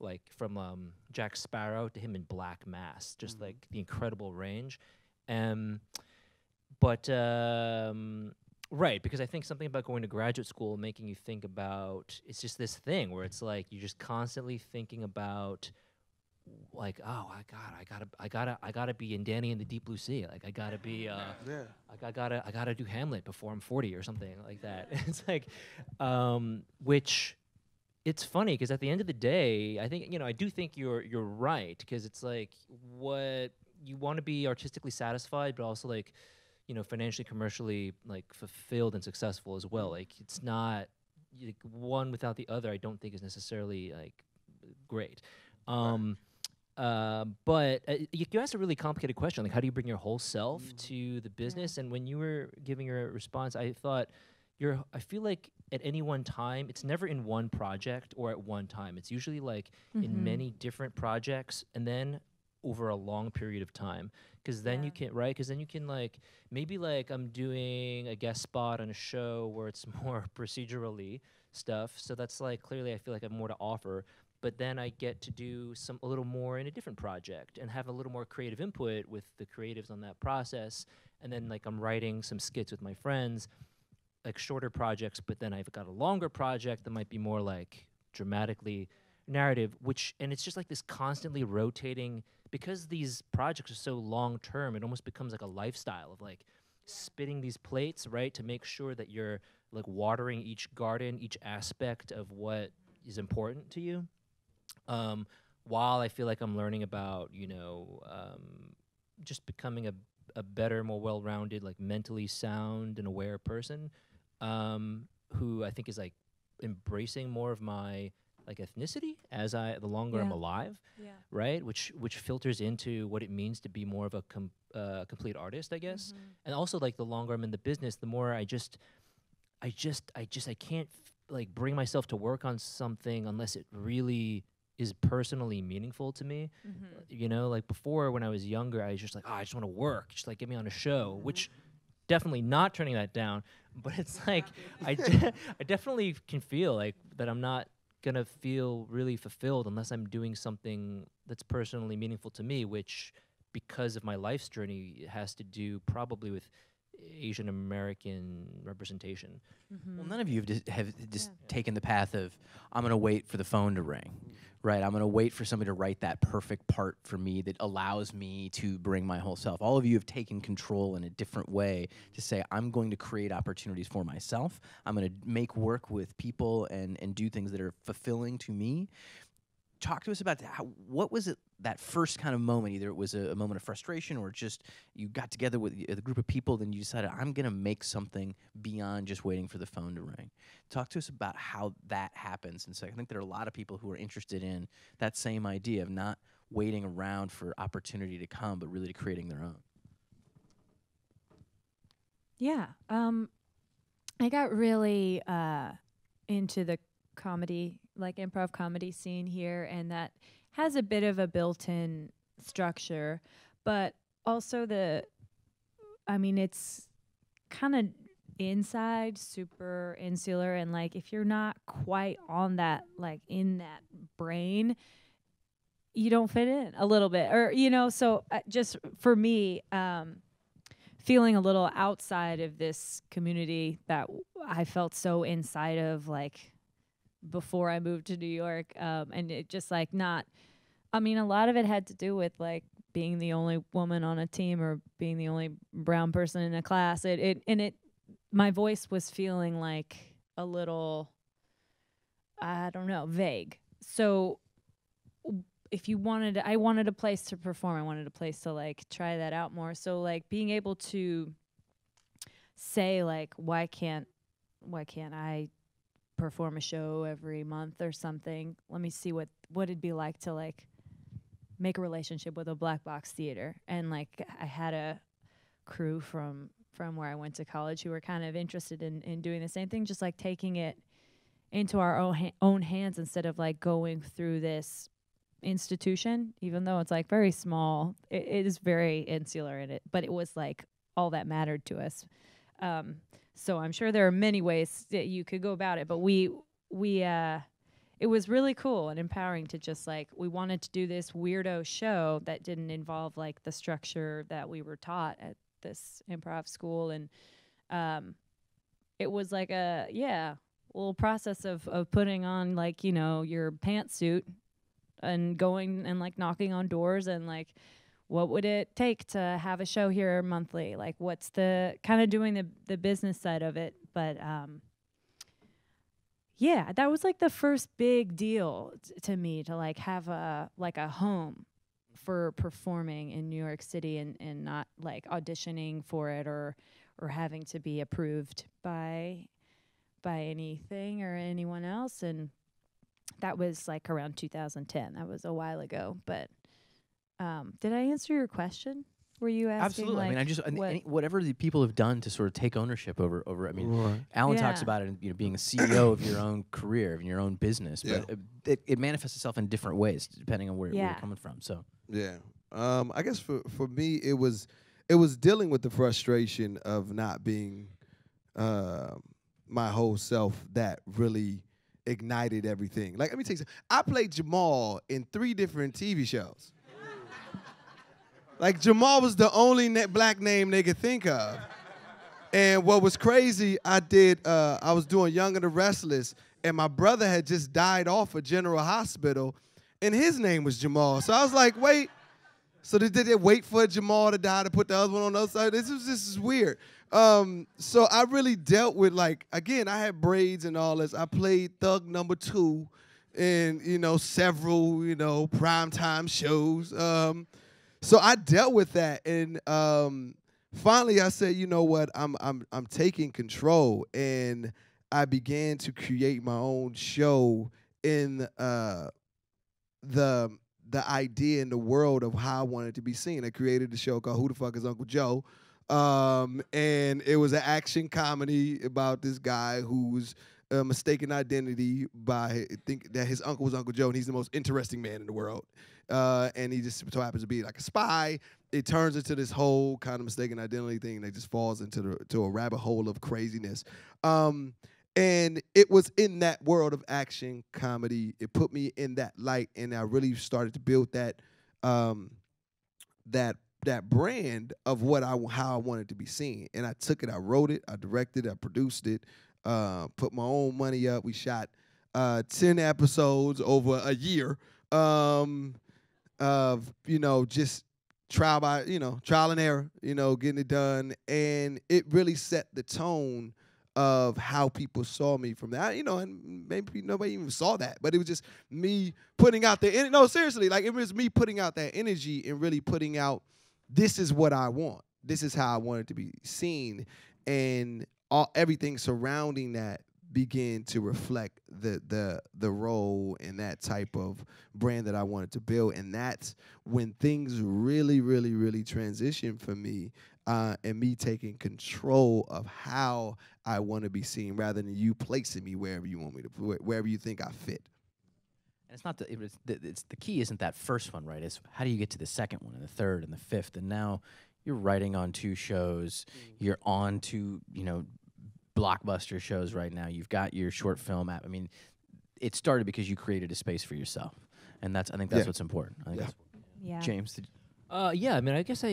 D: Like from Jack Sparrow to him in Black Mass, just like the incredible range. Right, because I think something about going to graduate school making you think about, it's just this thing where it's like you're just constantly thinking about like, oh I gotta be in Danny and the Deep Blue Sea. Like I gotta be I gotta do Hamlet before I'm 40 or something like that. It's like which it's funny because at the end of the day, I think, I do think you're right, because it's like what you want to be artistically satisfied, but also like, financially, commercially, like fulfilled and successful as well. Like it's not like, one without the other. I don't think is necessarily like great. But you asked a really complicated question. Like, how do you bring your whole self to the business? And when you were giving your response, I thought I feel like at any one time, it's never in one project or at one time. It's usually like in many different projects, and then over a long period of time, because then you can because then you can like maybe like I'm doing a guest spot on a show where it's more procedurally stuff, so that's like clearly I feel like I have more to offer, but then I get to do a little more in a different project and have a little more creative input with the creatives on that process, and then like I'm writing some skits with my friends, like shorter projects, but then I've got a longer project that might be more like dramatically narrative, and it's just like this constantly rotating, because these projects are so long term, it almost becomes like a lifestyle of like spitting these plates, right, to make sure that you're like watering each garden, each aspect of what is important to you, while I feel like I'm learning about, just becoming a better, more well-rounded, like mentally sound and aware person, who I think is like embracing more of my like ethnicity as the longer I'm alive, right? Which filters into what it means to be more of a complete artist, I guess. And also like the longer I'm in the business, the more I can't like bring myself to work on something unless it really is personally meaningful to me. Like before when I was younger, I was just like, I just want to work, just like get me on a show, which definitely not turning that down, but it's like I definitely can feel like that I'm not gonna feel really fulfilled unless I'm doing something that's personally meaningful to me, which because of my life's journey has to do probably with Asian American representation.
B: Well, none of you have just taken the path of, I'm going to wait for the phone to ring, right? I'm going to wait for somebody to write that perfect part for me that allows me to bring my whole self. All of you have taken control in a different way to say, I'm going to create opportunities for myself. I'm going to make work with people and do things that are fulfilling to me. Talk to us about what was it, that first kind of moment? Either it was a moment of frustration or just you got together with a group of people, then you decided, I'm going to make something beyond just waiting for the phone to ring. Talk to us about how that happens. And so I think there are a lot of people who are interested in that same idea of not waiting around for opportunity to come, but really creating their own.
E: Yeah. I got really into the comedy, like improv comedy scene here, and that has a bit of a built-in structure, but also it's kind of inside, super insular, and like if you're not quite on that, like in that brain, you don't fit in a little bit, or so just for me, feeling a little outside of this community that I felt so inside of, like before I moved to New York, and it just like a lot of it had to do with like being the only woman on a team or being the only brown person in a class. My voice was feeling like a little, I don't know, vague. So I wanted a place to perform. I wanted a place to like try that out more. So like being able to say like, why can't I perform a show every month or something? Let me see what it'd be like to like make a relationship with a black box theater. And like I had a crew from where I went to college who were kind of interested in doing the same thing, just like taking it into our own hands instead of like going through this institution, even though it's like very small. It is very insular in it, but it was like all that mattered to us. So I'm sure there are many ways that you could go about it, but it was really cool and empowering to just like, we wanted to do this weirdo show that didn't involve like the structure that we were taught at this improv school. And it was like a little process of putting on like, you know, your pantsuit and going and like knocking on doors and like, what would it take to have a show here monthly? Like, what's the kind of doing the business side of it? But yeah, that was like the first big deal to me, to like have a home for performing in New York City and not like auditioning for it or having to be approved by anything or anyone else. And that was like around 2010. That was a while ago, but did I answer your question? Were you asking?
B: Absolutely.
E: Like,
B: I mean, whatever the people have done to sort of take ownership over. I mean, Alan talks about it, you know, being a CEO of your own career, of your own business, but it manifests itself in different ways depending on where you're coming from. So
C: I guess for me it was dealing with the frustration of not being my whole self that really ignited everything. Like, let me tell you something. I played Jamal in 3 different TV shows. Like, Jamal was the only black name they could think of. And what was crazy, I was doing Young and the Restless, and my brother had just died off of General Hospital, and his name was Jamal. So I was like, wait. So did they wait for Jamal to die to put the other one on the other side? This is weird. So I really dealt with, like, again, I had braids and all this. I played Thug Number 2 in, you know, several, you know, primetime shows. So I dealt with that, and finally I said, you know what, I'm taking control, and I began to create my own show in the idea in the world of how I wanted to be seen. I created a show called Who the Fuck is Uncle Joe? And it was an action comedy about this guy who's mistaken identity by think that his uncle was Uncle Joe, and he's the most interesting man in the world. And he just so happens to be like a spy. It turns into this whole kind of mistaken identity thing that just falls into a rabbit hole of craziness. And it was in that world of action comedy. It put me in that light, and I really started to build that that brand of how I wanted to be seen. And I took it, I wrote it, I directed, I produced it, put my own money up. We shot 10 episodes over a year of, you know, just trial and error, you know, getting it done. And it really set the tone of how people saw me from that, you know, and maybe nobody even saw that, but it was just me putting out the, no, seriously, like, it was me putting out that energy and really putting out, this is what I want. This is how I want it to be seen. And everything surrounding that began to reflect the role and that type of brand that I wanted to build. And that's when things really, really, really transitioned for me, and me taking control of how I want to be seen, rather than you placing me wherever you want me to, wherever you think I fit.
B: And it's not it's the key isn't that first one, right? It's how do you get to the second one and the third and the fifth, and now you're writing on 2 shows, you're on 2, you know, blockbuster shows right now. You've got your short film app. I mean, it started because you created a space for yourself, and I think that's what's important. I think that's James.
D: Yeah. I mean, I guess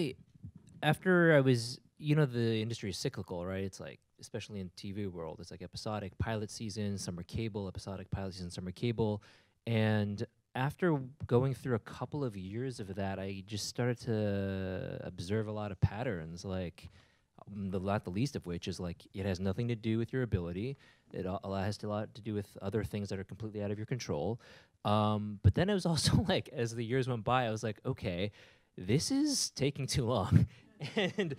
D: after I was, you know, the industry is cyclical, right? It's like, especially in TV world, it's like episodic pilot season, summer cable, episodic pilot season, summer cable, and after going through a couple of years of that, I just started to observe a lot of patterns, like not the least of which is like it has nothing to do with your ability. It has a lot to do with other things that are completely out of your control. But then it was also like, as the years went by, I was like, okay, this is taking too long. and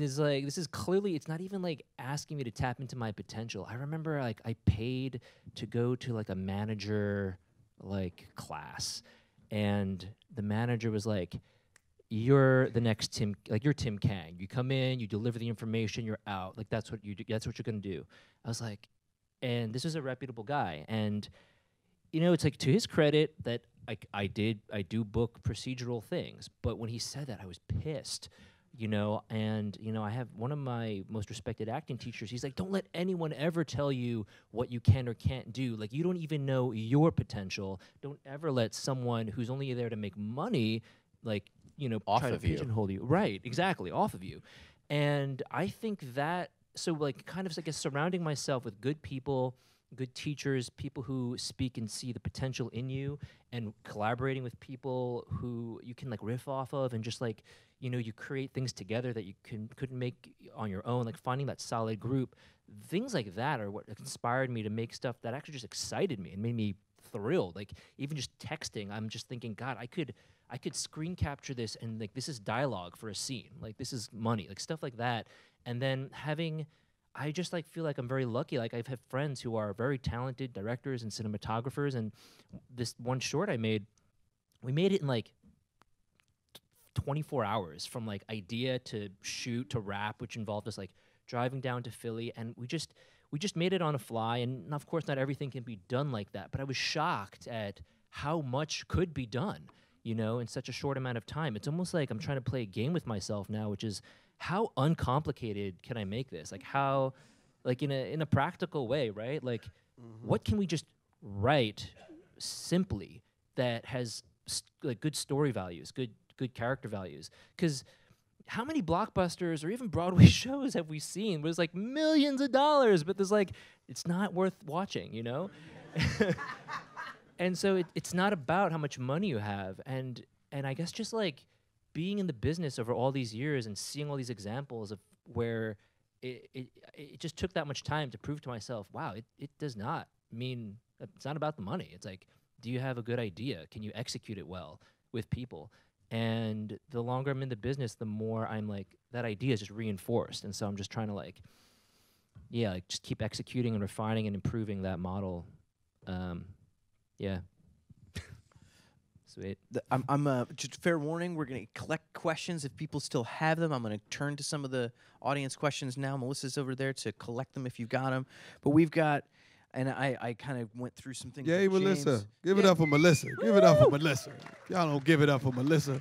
D: there's like, this is clearly, it's not even like asking me to tap into my potential. I remember like I paid to go to like a manager like class, and the manager was like, you're the next Tim, like you're Tim Kang. You come in, you deliver the information, you're out. Like that's what you do. That's what you're gonna do. I was like, and this is a reputable guy. And you know, it's like, to his credit that I do book procedural things, but when he said that, I was pissed. You know, and you know, I have one of my most respected acting teachers. He's like, don't let anyone ever tell you what you can or can't do. Like, you don't even know your potential. Don't ever let someone who's only there to make money, like, you know,
B: Off
D: try to
B: of you.
D: pigeonhole you. Right, exactly, off of you. And I think that, so like, kind of like surrounding myself with good people, good teachers, people who speak and see the potential in you, and collaborating with people who you can like riff off of, and just like, you know, you create things together that you couldn't make on your own, like finding that solid group. Things like that are what inspired me to make stuff that actually just excited me and made me thrilled. Like, even just texting, I'm just thinking, God, I could screen capture this, and like, this is dialogue for a scene. Like, this is money, like stuff like that. And then I just like feel like I'm very lucky. Like, I've had friends who are very talented directors and cinematographers, and this one short I made, we made it in like 24 hours, from like idea to shoot to wrap, which involved us like driving down to Philly, and we just made it on a fly. And of course, not everything can be done like that, but I was shocked at how much could be done, you know, in such a short amount of time. It's almost like I'm trying to play a game with myself now, which is, how uncomplicated can I make this? Like, how, like, in a practical way, right? Like, what can we just write simply that has like good story values, good character values? Because how many blockbusters or even Broadway shows have we seen where it's like millions of dollars, but there's like, it's not worth watching, you know? And so it's not about how much money you have. And I guess just like being in the business over all these years and seeing all these examples of where it just took that much time to prove to myself, wow, it does not mean, it's not about the money. It's like, do you have a good idea? Can you execute it well with people? And the longer I'm in the business, the more I'm like, that idea is just reinforced. And so I'm just trying to like, yeah, like just keep executing and refining and improving that model. Yeah. Sweet.
B: I'm just fair warning. We're gonna collect questions if people still have them. I'm gonna turn to some of the audience questions now. Melissa's over there to collect them if you've got them. But we've got, and I kind of went through some things.
C: Yay,
B: with
C: Melissa.
B: James.
C: Give it up for Melissa. Give it up for Melissa. Y'all don't give it up for Melissa.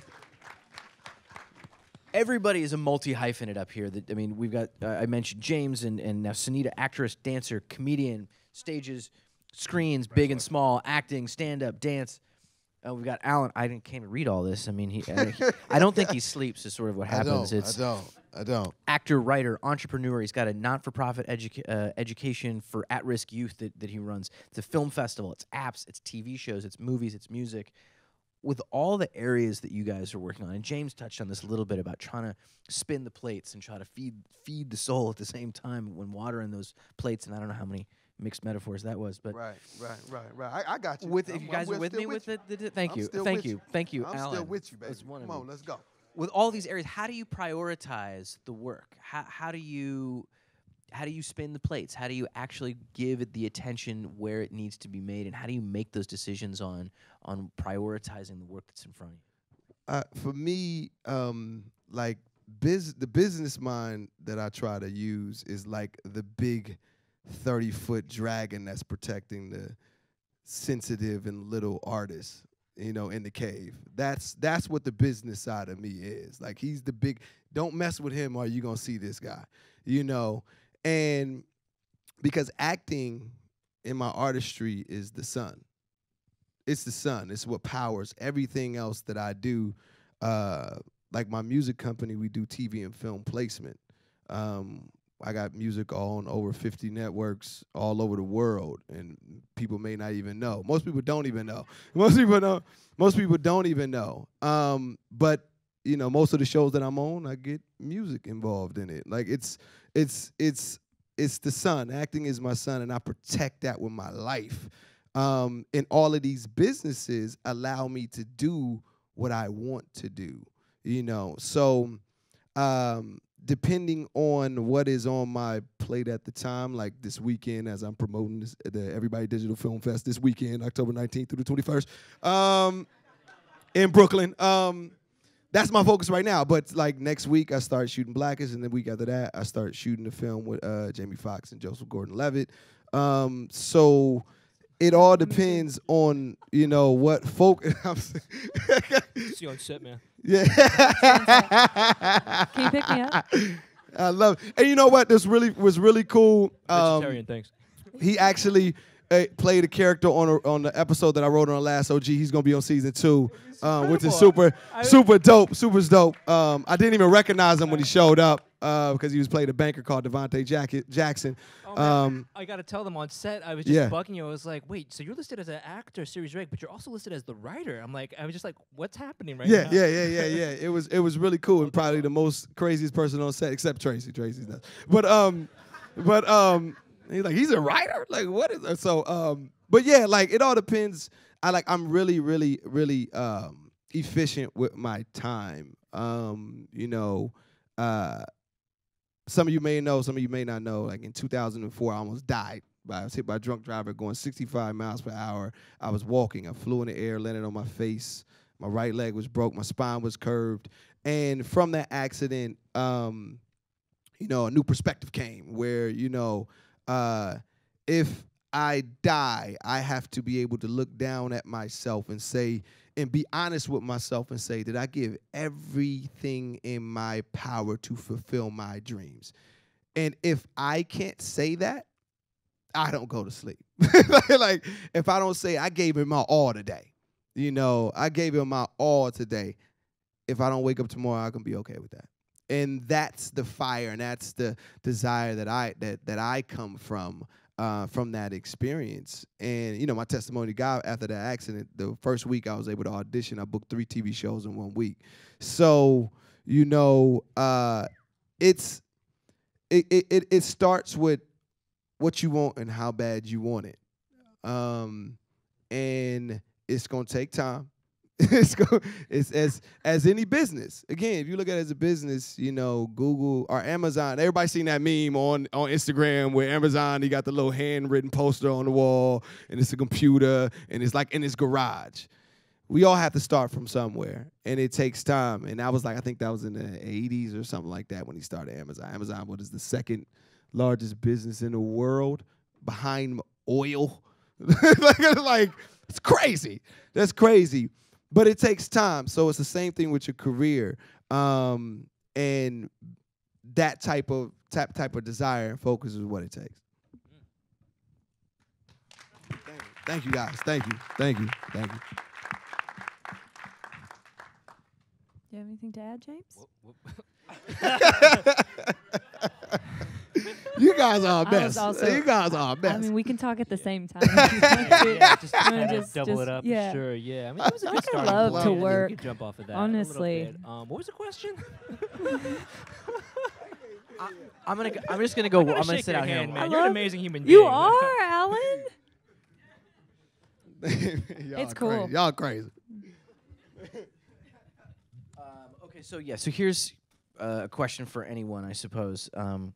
B: Everybody is a multi-hyphenate up here. I mean, we've got, I mentioned James and now Sunita, actress, dancer, comedian, stages, screens, big and small, acting, stand-up, dance. We've got Alan. can't even read all this. I mean, I don't think he sleeps is sort of what happens.
C: I don't.
B: Actor, writer, entrepreneur. He's got a not-for-profit education for at-risk youth that he runs. It's a film festival. It's apps. It's TV shows. It's movies. It's music. With all the areas that you guys are working on, and James touched on this a little bit about trying to spin the plates and try to feed the soul at the same time when watering those plates. And I don't know how many mixed metaphors that was, but
C: Right. I got you.
B: if you guys are with me with it, thank you,
C: I'm
B: Alan.
C: still with you, baby.
B: That's one of
C: Come
B: you.
C: on, let's go.
B: With all these areas, how do you prioritize the work? How do you spin the plates? How do you actually give it the attention where it needs to be made, and how do you make those decisions on prioritizing the work that's in front of you?
C: For me, like the business mind that I try to use is like the big 30-foot dragon that's protecting the sensitive and little artists, you know, in the cave. That's what the business side of me is. Like, he's the big, don't mess with him or you're going to see this guy, you know. And because acting in my artistry is the sun. It's the sun. It's what powers everything else that I do. Like my music company, we do TV and film placement. I got music on over 50 networks all over the world, and people may not even know. Most people don't even know. Most people don't even know. But you know, most of the shows that I'm on, I get music involved in it. Like it's the sun. Acting is my sun, and I protect that with my life. And all of these businesses allow me to do what I want to do. You know, so. Depending on what is on my plate at the time, like this weekend as I'm promoting the Everybody Digital Film Fest this weekend, October 19th through the 21st, in Brooklyn. That's my focus right now. But like next week, I start shooting Blackest, and the week after that, I start shooting the film with Jamie Foxx and Joseph Gordon-Levitt. So it all depends on, you know, what folk.
D: See you on set, man.
C: Yeah.
E: Can you pick me up?
C: I love it. And you know what? This was really cool.
D: Vegetarian, thanks.
C: He actually played a character on the episode that I wrote on the last OG. He's gonna be on season 2, which is super dope. Super dope. I didn't even recognize him when he showed up because he was playing a banker called Devontae Jackson.
D: I gotta tell them on set. I was just bugging you. I was like, "Wait, so you're listed as an actor, series reg, but you're also listed as the writer." I was just like, "What's happening right now?"
C: Yeah. It was really cool and probably the most craziest person on set, except Tracy. Tracy's nuts. But he's like, he's a writer? Like, what is that? So, but yeah, like, it all depends. I'm really, really, really efficient with my time. You know, some of you may know, some of you may not know, like in 2004, I almost died. I was hit by a drunk driver going 65 miles per hour. I was walking. I flew in the air, landed on my face. My right leg was broke. My spine was curved. And from that accident, you know, a new perspective came where, you know, if I die, I have to be able to look down at myself and say, and be honest with myself and say, did I give everything in my power to fulfill my dreams? And if I can't say that, I don't go to sleep. Like, if I don't say I gave him my all today, you know, I gave him my all today, if I don't wake up tomorrow, I can be okay with that. And that's the fire, and that's the desire that I come from that experience. And, you know, my testimony to God after that accident, the first week I was able to audition. I booked 3 TV shows in 1 week. So, you know, it starts with what you want and how bad you want it. And it's going to take time. It's as any business. Again, if you look at it as a business, you know, Google or Amazon, everybody's seen that meme on Instagram where Amazon, he got the little handwritten poster on the wall, and it's a computer, and it's like in his garage. We all have to start from somewhere, and it takes time. And I think that was in the 80s or something like that when he started Amazon. Amazon, what is the second largest business in the world behind oil? Like, it's crazy. That's crazy. But it takes time. So it's the same thing with your career. And that type of desire and focus is what it takes. Thank you, guys. Thank you.
E: Do you have anything to add, James?
C: You guys are our best. You guys are our best.
E: I mean, we can talk at the same time.
D: Just kind of double it up.
E: Yeah.
D: Sure, yeah. I mean, it was a good starting
E: love
D: point.
E: to
D: We
E: work,
D: could jump off of that.
E: honestly.
D: What was the question?
B: I'm just gonna go. I'm gonna
D: shake
B: sit
D: your
B: out
D: hand,
B: here.
D: man. You're an amazing human being.
E: You are, Alan.
C: It's
E: cool.
C: Crazy. Y'all crazy.
B: Okay, so here's a question for anyone, I suppose. Let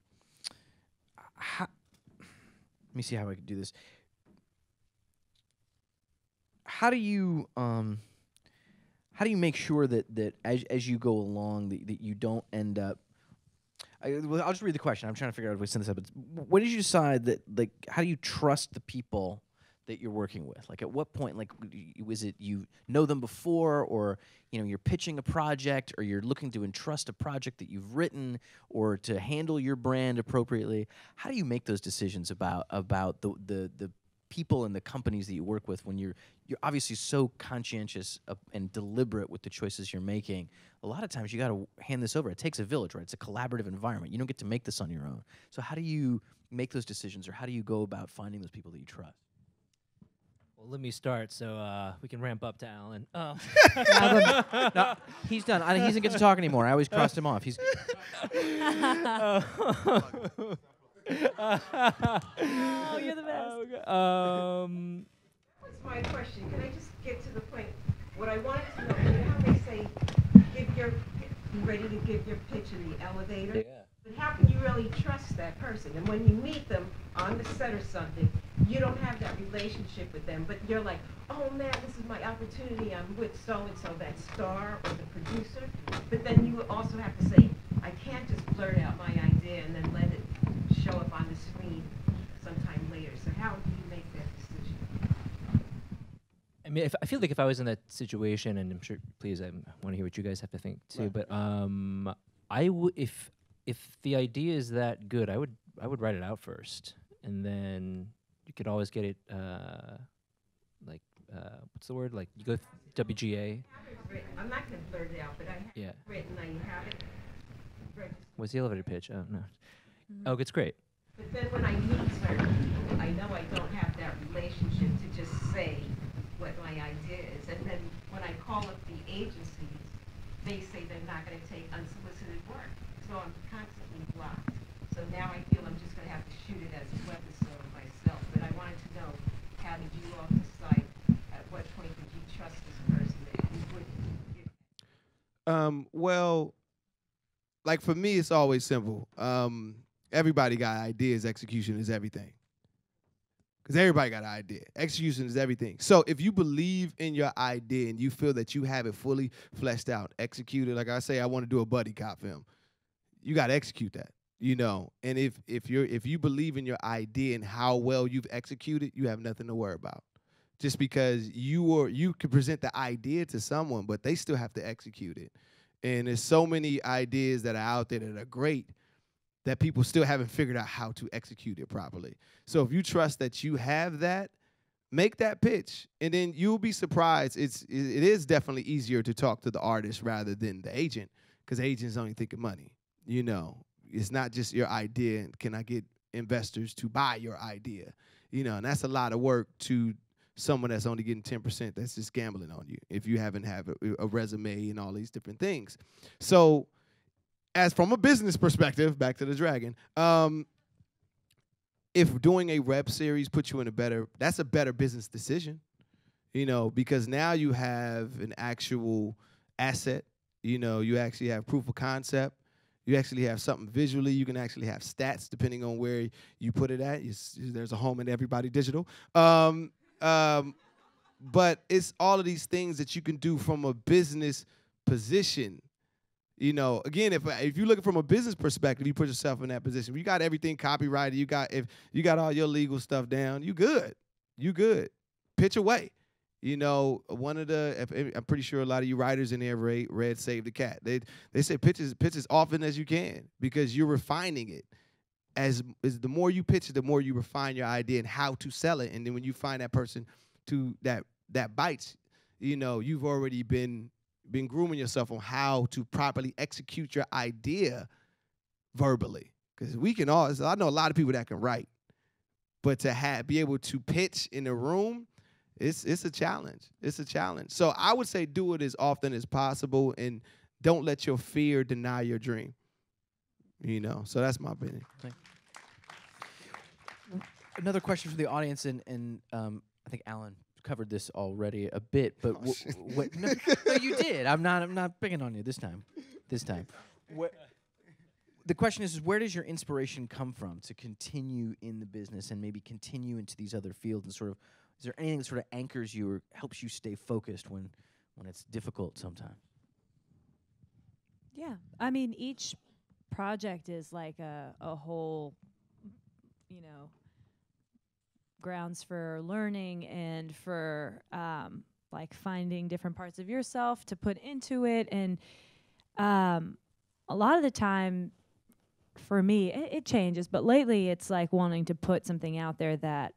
B: me see how I can do this. How do you make sure that as you go along that you don't end up? I'll just read the question. I'm trying to figure out how to send this up. When did you decide that, like, how do you trust the people that you're working with? Like, at what point, like, was it you know them before, or, you know, you're pitching a project, or you're looking to entrust a project that you've written, or to handle your brand appropriately? How do you make those decisions about the people and the companies that you work with when you're obviously so conscientious and deliberate with the choices you're making? A lot of times you got to hand this over. It takes a village, right? It's a collaborative environment. You don't get to make this on your own. So how do you make those decisions, or how do you go about finding those people that you trust?
D: Well, let me start so we can ramp up to Alan.
B: No, he's done. He doesn't get to talk anymore. I always crossed him off. He's.
E: Oh, you're the best.
F: What's my question? Can I just get to the point? What I wanted to know, you know how they say, be ready to give your pitch in the elevator?
B: Yeah.
F: But how can you really trust that person? And when you meet them on the set or something, you don't have that relationship with them, but you're like, oh man, this is my opportunity. I'm with so-and-so, that star or the producer. But then you also have to say, I can't just blurt out my idea and then let it show up on the screen sometime later. So how do you make that decision?
D: I mean, I feel like if I was in that situation, and I'm sure, please, I want to hear what you guys have to think too.
C: Right.
D: But I would, if the idea is that good, I would write it out first, and then you could always get it like what's the word? Like you go WGA.
F: I'm not going to blurt it out, but I have
D: Yeah.
F: written. Now you have it.
D: What's the elevator pitch? Oh no. Oh, it's great.
F: But then when I meet certain people, I know I don't have that relationship to just say what my idea is. And then when I call up the agencies, they say they're not going to take unsolicited work. So I'm constantly blocked. So now I feel I'm just going to have to shoot it as a webisode myself. But I wanted to know, how did you all decide? At what point did you trust this person that you wouldn't give?
C: Well, like for me, it's always simple. Everybody got ideas. Execution is everything. Because everybody got an idea. Execution is everything. So if you believe in your idea and you feel that you have it fully fleshed out, executed, like I say, I want to do a buddy cop film. You got to execute that, you know. And if you believe in your idea and how well you've executed, you have nothing to worry about. Just because you could present the idea to someone, but they still have to execute it. And there's so many ideas that are out there that are great that people still haven't figured out how to execute it properly. So if you trust that you have that, make that pitch, and then you'll be surprised. It is definitely easier to talk to the artist rather than the agent, because agents only think of money. You know, it's not just your idea. Can I get investors to buy your idea? You know, and that's a lot of work to someone that's only getting 10%. That's just gambling on you if you haven't have a resume and all these different things. So, as from a business perspective, back to the dragon, if doing a web series puts you in that's a better business decision, you know, because now you have an actual asset, you know, you actually have proof of concept, you actually have something visually, you can actually have stats depending on where you put it at. There's a home in everybody digital. But it's all of these things that you can do from a business position. You know, again, if you're looking from a business perspective, you put yourself in that position. You got everything copyrighted. If you got all your legal stuff down, you good. You good. Pitch away. You know, I'm pretty sure a lot of you writers in there read Save the Cat. They say pitch as often as you can, because you're refining it. As the more you pitch it, the more you refine your idea and how to sell it. And then when you find that person that bites, you know, you've already been grooming yourself on how to properly execute your idea verbally. Because I know a lot of people that can write, but to be able to pitch in a room, it's a challenge. It's a challenge. So I would say do it as often as possible, and don't let your fear deny your dream. You know, so that's my opinion.
B: Another question from the audience, and I think Alan covered this already a bit, but no, you did. I'm not picking on you this time. The question is, where does your inspiration come from to continue in the business and maybe continue into these other fields? And sort of, is there anything that sort of anchors you or helps you stay focused when it's difficult sometimes?
E: Yeah, I mean, each project is like a whole, you know, grounds for learning and for like finding different parts of yourself to put into it. And a lot of the time for me, it changes, but lately it's like wanting to put something out there that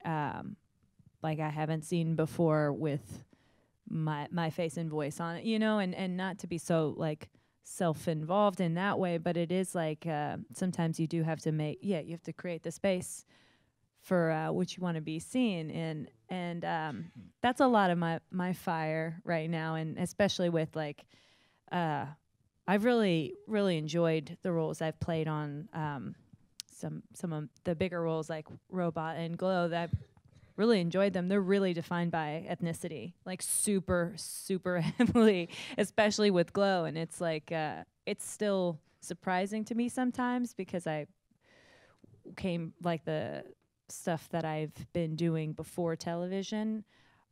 E: like I haven't seen before with my face and voice on it, you know, and not to be so like self-involved in that way, but it is like sometimes you do have to you have to create the space for what you want to be seen, and that's a lot of my fire right now, and especially with like I've really enjoyed the roles I've played on some of the bigger roles like Robot and Glow. That I've really enjoyed them. They're really defined by ethnicity, like super heavily, especially with Glow, and it's like it's still surprising to me sometimes because I came like the stuff that I've been doing before television,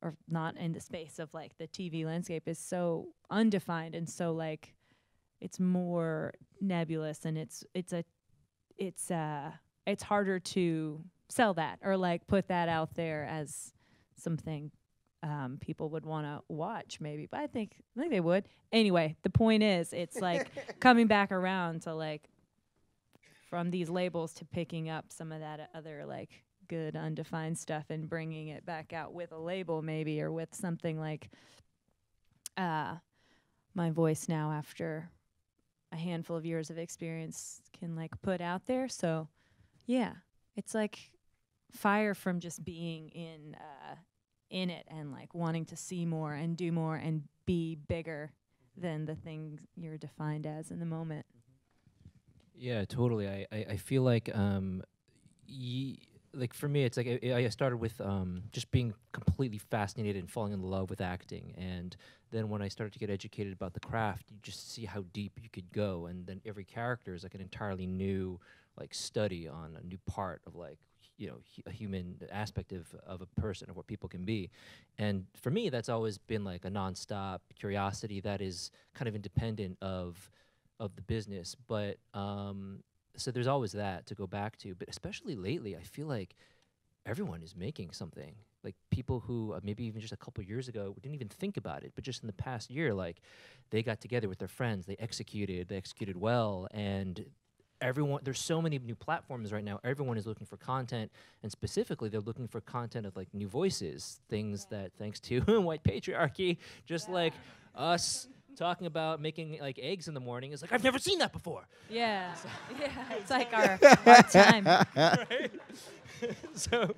E: or not in the space of like the TV landscape, is so undefined and so like it's more nebulous, and it's harder to sell that or like put that out there as something people would want to watch maybe, but I think they would. Anyway, the point is it's like coming back around to like from these labels to picking up some of that other like good undefined stuff and bringing it back out with a label maybe, or with something like my voice now after a handful of years of experience can like put out there. So yeah, it's like fire from just being in it and like wanting to see more and do more and be bigger than the thing you're defined as in the moment.
D: Yeah, totally. I feel like like for me, it's like I started with just being completely fascinated and falling in love with acting, and then when I started to get educated about the craft, you just see how deep you could go, and then every character is like an entirely new like study on a new part of like a human aspect of a person, of what people can be. And for me, that's always been like a nonstop curiosity that is kind of independent of the business. But so there's always that to go back to. But especially lately, I feel like everyone is making something. Like people who maybe even just a couple years ago didn't even think about it, but just in the past year, like they got together with their friends, they executed well, and everyone, there's so many new platforms right now. Everyone is looking for content, and specifically they're looking for content of like new voices, things that thanks to white patriarchy, just like us talking about making like eggs in the morning is like, I've never seen that before.
E: Yeah, yeah, it's like our time.
D: Right? So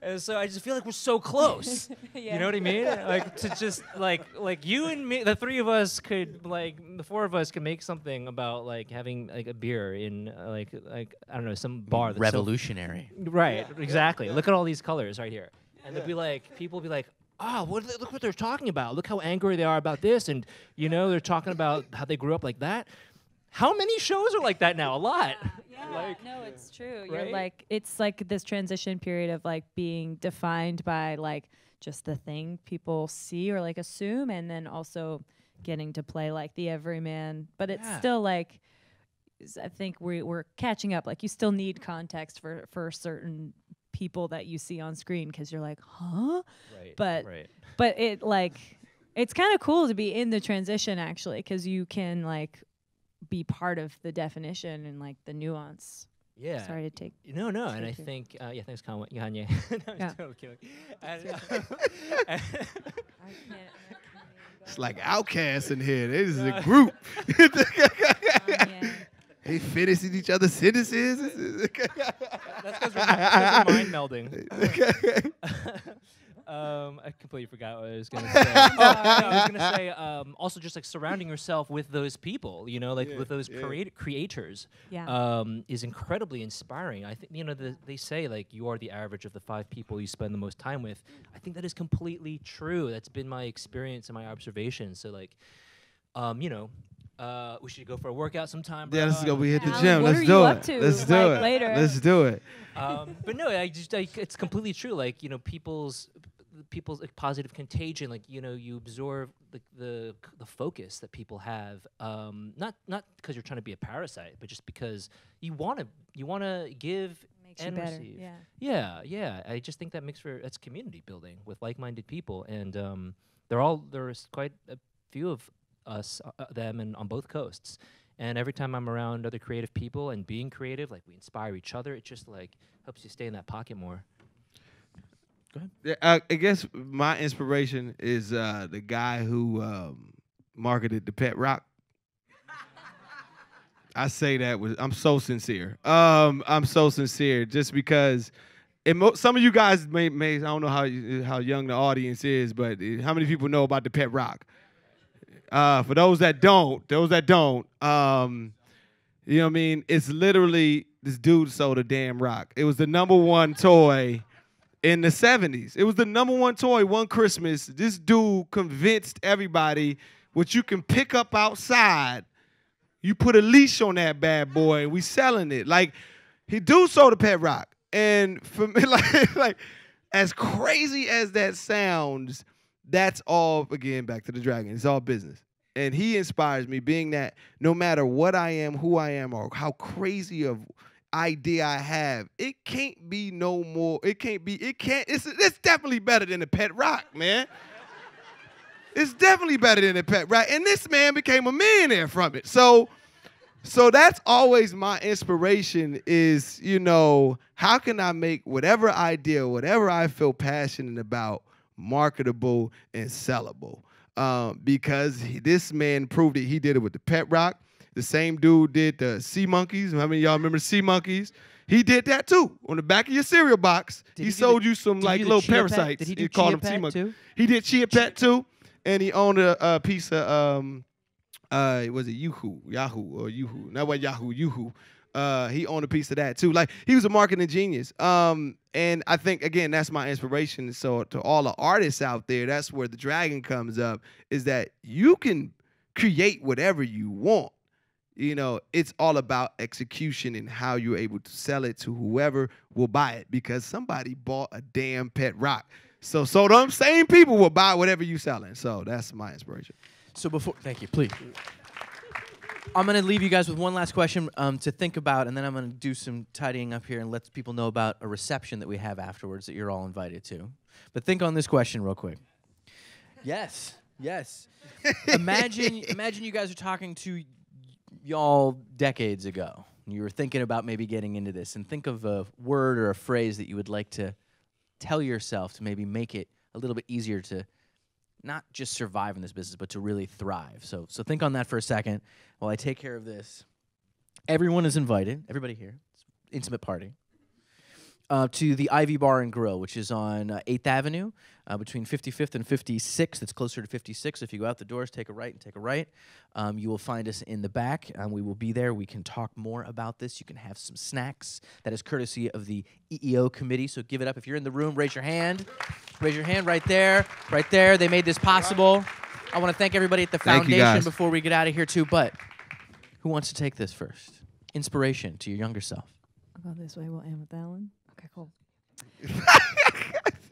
D: I just feel like we're so close.
E: Yeah.
D: You know what I mean? Like to just like you and me, the three of us could like the four of us could make something about like having like a beer in like I don't know, some bar that's
B: Revolutionary.
D: Right, exactly. Look at all these colors right here, and they'll be like, people will be like, oh, look what they're talking about. Look how angry they are about this, and they're talking about how they grew up like that. How many shows are like that now? A lot.
E: Yeah,
D: Like,
E: no, it's true.
D: right?
E: You're like, it's like this transition period of like being defined by like just the thing people see or like assume, and then also getting to play like the everyman. But it's still like, I think we're catching up. Like you still need context for certain people that you see on screen because you're like, huh?
D: Right.
E: But it like, it's kind of cool to be in the transition actually, because you can like be part of the definition and like the nuance.
D: Yeah.
E: Sorry to take.
D: No, and I think thanks, Kanye. No,
E: Yeah.
D: I'm totally kidding.
C: It's like outcasts in here. This is a group.
E: Yeah.
C: They finishing each other's sentences.
D: That's because we're mind melding. I completely forgot what I was going to say. I was going to say also just like surrounding yourself with those people, with those creators is incredibly inspiring. I think, they say like you are the average of the 5 people you spend the most time with. I think that is completely true. That's been my experience and my observation. So like, we should go for a workout sometime.
C: Yeah, let's go. We hit the
E: Alan,
C: gym.
E: what
C: Let's
E: are
C: do
E: you
C: it.
E: up to,
C: Let's do
E: like,
C: it.
E: later?
C: Let's do it.
D: But no, it's completely true. Like, people's like, positive contagion. Like, you absorb the focus that people have. Not because you're trying to be a parasite, but just because you wanna give
E: Makes you
D: and
E: better.
D: receive.
E: Yeah.
D: Yeah. I just think that's community building with like-minded people, and there's quite a few of us, them, and on both coasts. And every time I'm around other creative people and being creative, like we inspire each other. It just like helps you stay in that pocket more. Go ahead.
C: Yeah, I guess my inspiration is the guy who marketed the Pet Rock. I say that I'm so sincere. I'm so sincere just because some of you guys may I don't know how young the audience is, but how many people know about the Pet Rock? For those that don't, you know what I mean? It's literally this dude sold a damn rock. It was the #1 toy in the 70s. It was the #1 toy one Christmas. This dude convinced everybody what you can pick up outside. You put a leash on that bad boy, and we selling it. Like, he sold a Pet Rock. And for me, like as crazy as that sounds, that's all, again, back to the dragon. It's all business. And he inspires me, being that no matter what I am, who I am, or how crazy of idea I have, it can't be no more. It's definitely better than a pet rock, man. It's definitely better than a pet rock. And this man became a millionaire from it. So that's always my inspiration is, you know, how can I make whatever idea, whatever I feel passionate about, marketable and sellable? Because this man proved it. He did it with the pet rock. The same dude did the sea monkeys. How many of y'all remember sea monkeys? He did that too. On the back of your cereal box, he sold you some like little parasites.
B: Did he do
C: called
B: Chia
C: them sea
B: Pet
C: monkeys.
B: too?
C: He did Chia Pet too, and he owned a piece of was it Yahoo? Not what Yahoo. He owned a piece of that too. Like he was a marketing genius. And I think again that's my inspiration. So to all the artists out there, that's where the dragon comes up. Is that you can create whatever you want. You know, it's all about execution and how you're able to sell it to whoever will buy it because somebody bought a damn pet rock. So them same people will buy whatever you selling. So that's my inspiration.
B: So thank you, please. I'm going to leave you guys with one last question to think about, and then I'm going to do some tidying up here and let people know about a reception that we have afterwards that you're all invited to. But think on this question real quick. Yes. Imagine you guys are talking to y'all decades ago. You were thinking about maybe getting into this, and think of a word or a phrase that you would like to tell yourself to maybe make it a little bit easier to not just survive in this business, but to really thrive. So think on that for a second while I take care of this. Everyone is invited, everybody here, it's an intimate party, to the Ivy Bar and Grill, which is on 8th Avenue, between 55th and 56th. It's closer to 56. If you go out the doors, take a right and take a right. You will find us in the back. We will be there. We can talk more about this. You can have some snacks. That is courtesy of the EEO committee, so give it up. If you're in the room, raise your hand. Raise your hand right there. Right there. They made this possible. I want to thank everybody at the foundation before we get out of here, too. But who wants to take this first? Inspiration to your younger self.
E: I'll go this way. We'll end with Alan. Okay, cool.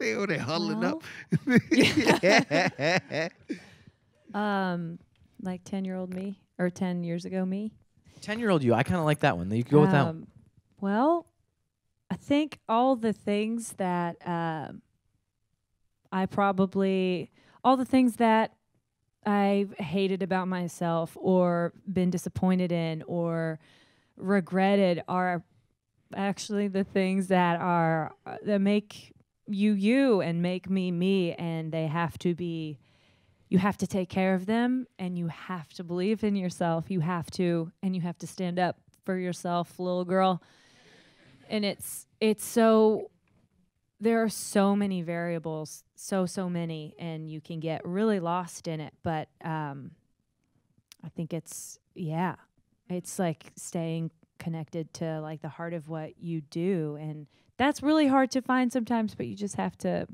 C: See how they huddling up.
E: Like 10-year-old me, or 10 years ago me.
B: 10-year-old you. I kind of like that one. You go with that one.
E: Well, I think all the things that all the things that I've hated about myself or been disappointed in or regretted are actually the things that make you and make me, and they have to be, you have to take care of them, and you have to believe in yourself. You have to stand up for yourself, little girl. And it's so, there are so many variables, so many, and you can get really lost in it. But I think it's like staying connected to like the heart of what you do, and that's really hard to find sometimes, but you just have to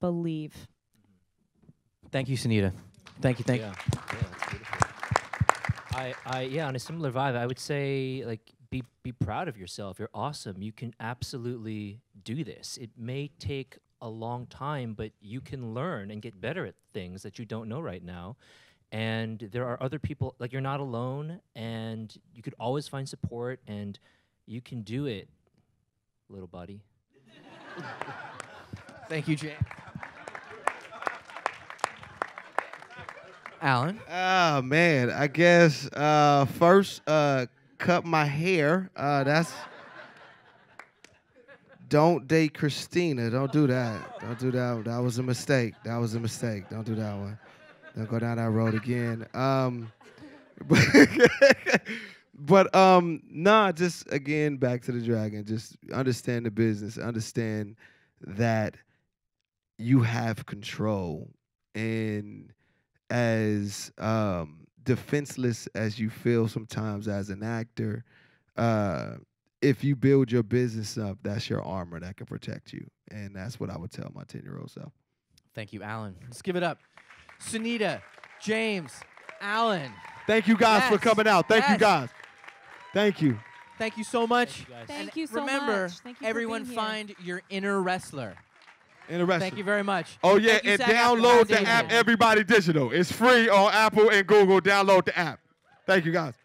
E: believe.
B: Thank you, Sunita. Thank you.
D: Yeah, that's beautiful. On a similar vibe, I would say like be proud of yourself. You're awesome. You can absolutely do this. It may take a long time, but you can learn and get better at things that you don't know right now. And there are other people, like you're not alone, and you could always find support, and you can do it, little buddy.
B: Thank you, Jay. Alan?
C: Oh, man. I guess first, cut my hair. Don't date Christina. Don't do that. Don't do that. That was a mistake. Don't do that one. Don't go down that road again. Just again, back to the dragon. Just understand the business. Understand that you have control. And as defenseless as you feel sometimes as an actor, if you build your business up, that's your armor that can protect you. And that's what I would tell my 10-year-old self.
B: Thank you, Alan. Let's give it up. Sunita, James, Alan.
C: Thank you guys for coming out. Thank you guys. Thank you.
B: Thank you so much.
E: Thank you so
B: remember,
E: much. Thank you
B: everyone
E: for being here.
B: find your inner wrestler.
C: Interesting.
B: Thank you very much.
C: Oh, yeah,
B: Thank you,
C: and
B: SAG-AFTRA
C: download the
B: Foundation.
C: app, Everybody Digital. It's free on Apple and Google. Download the app. Thank you, guys.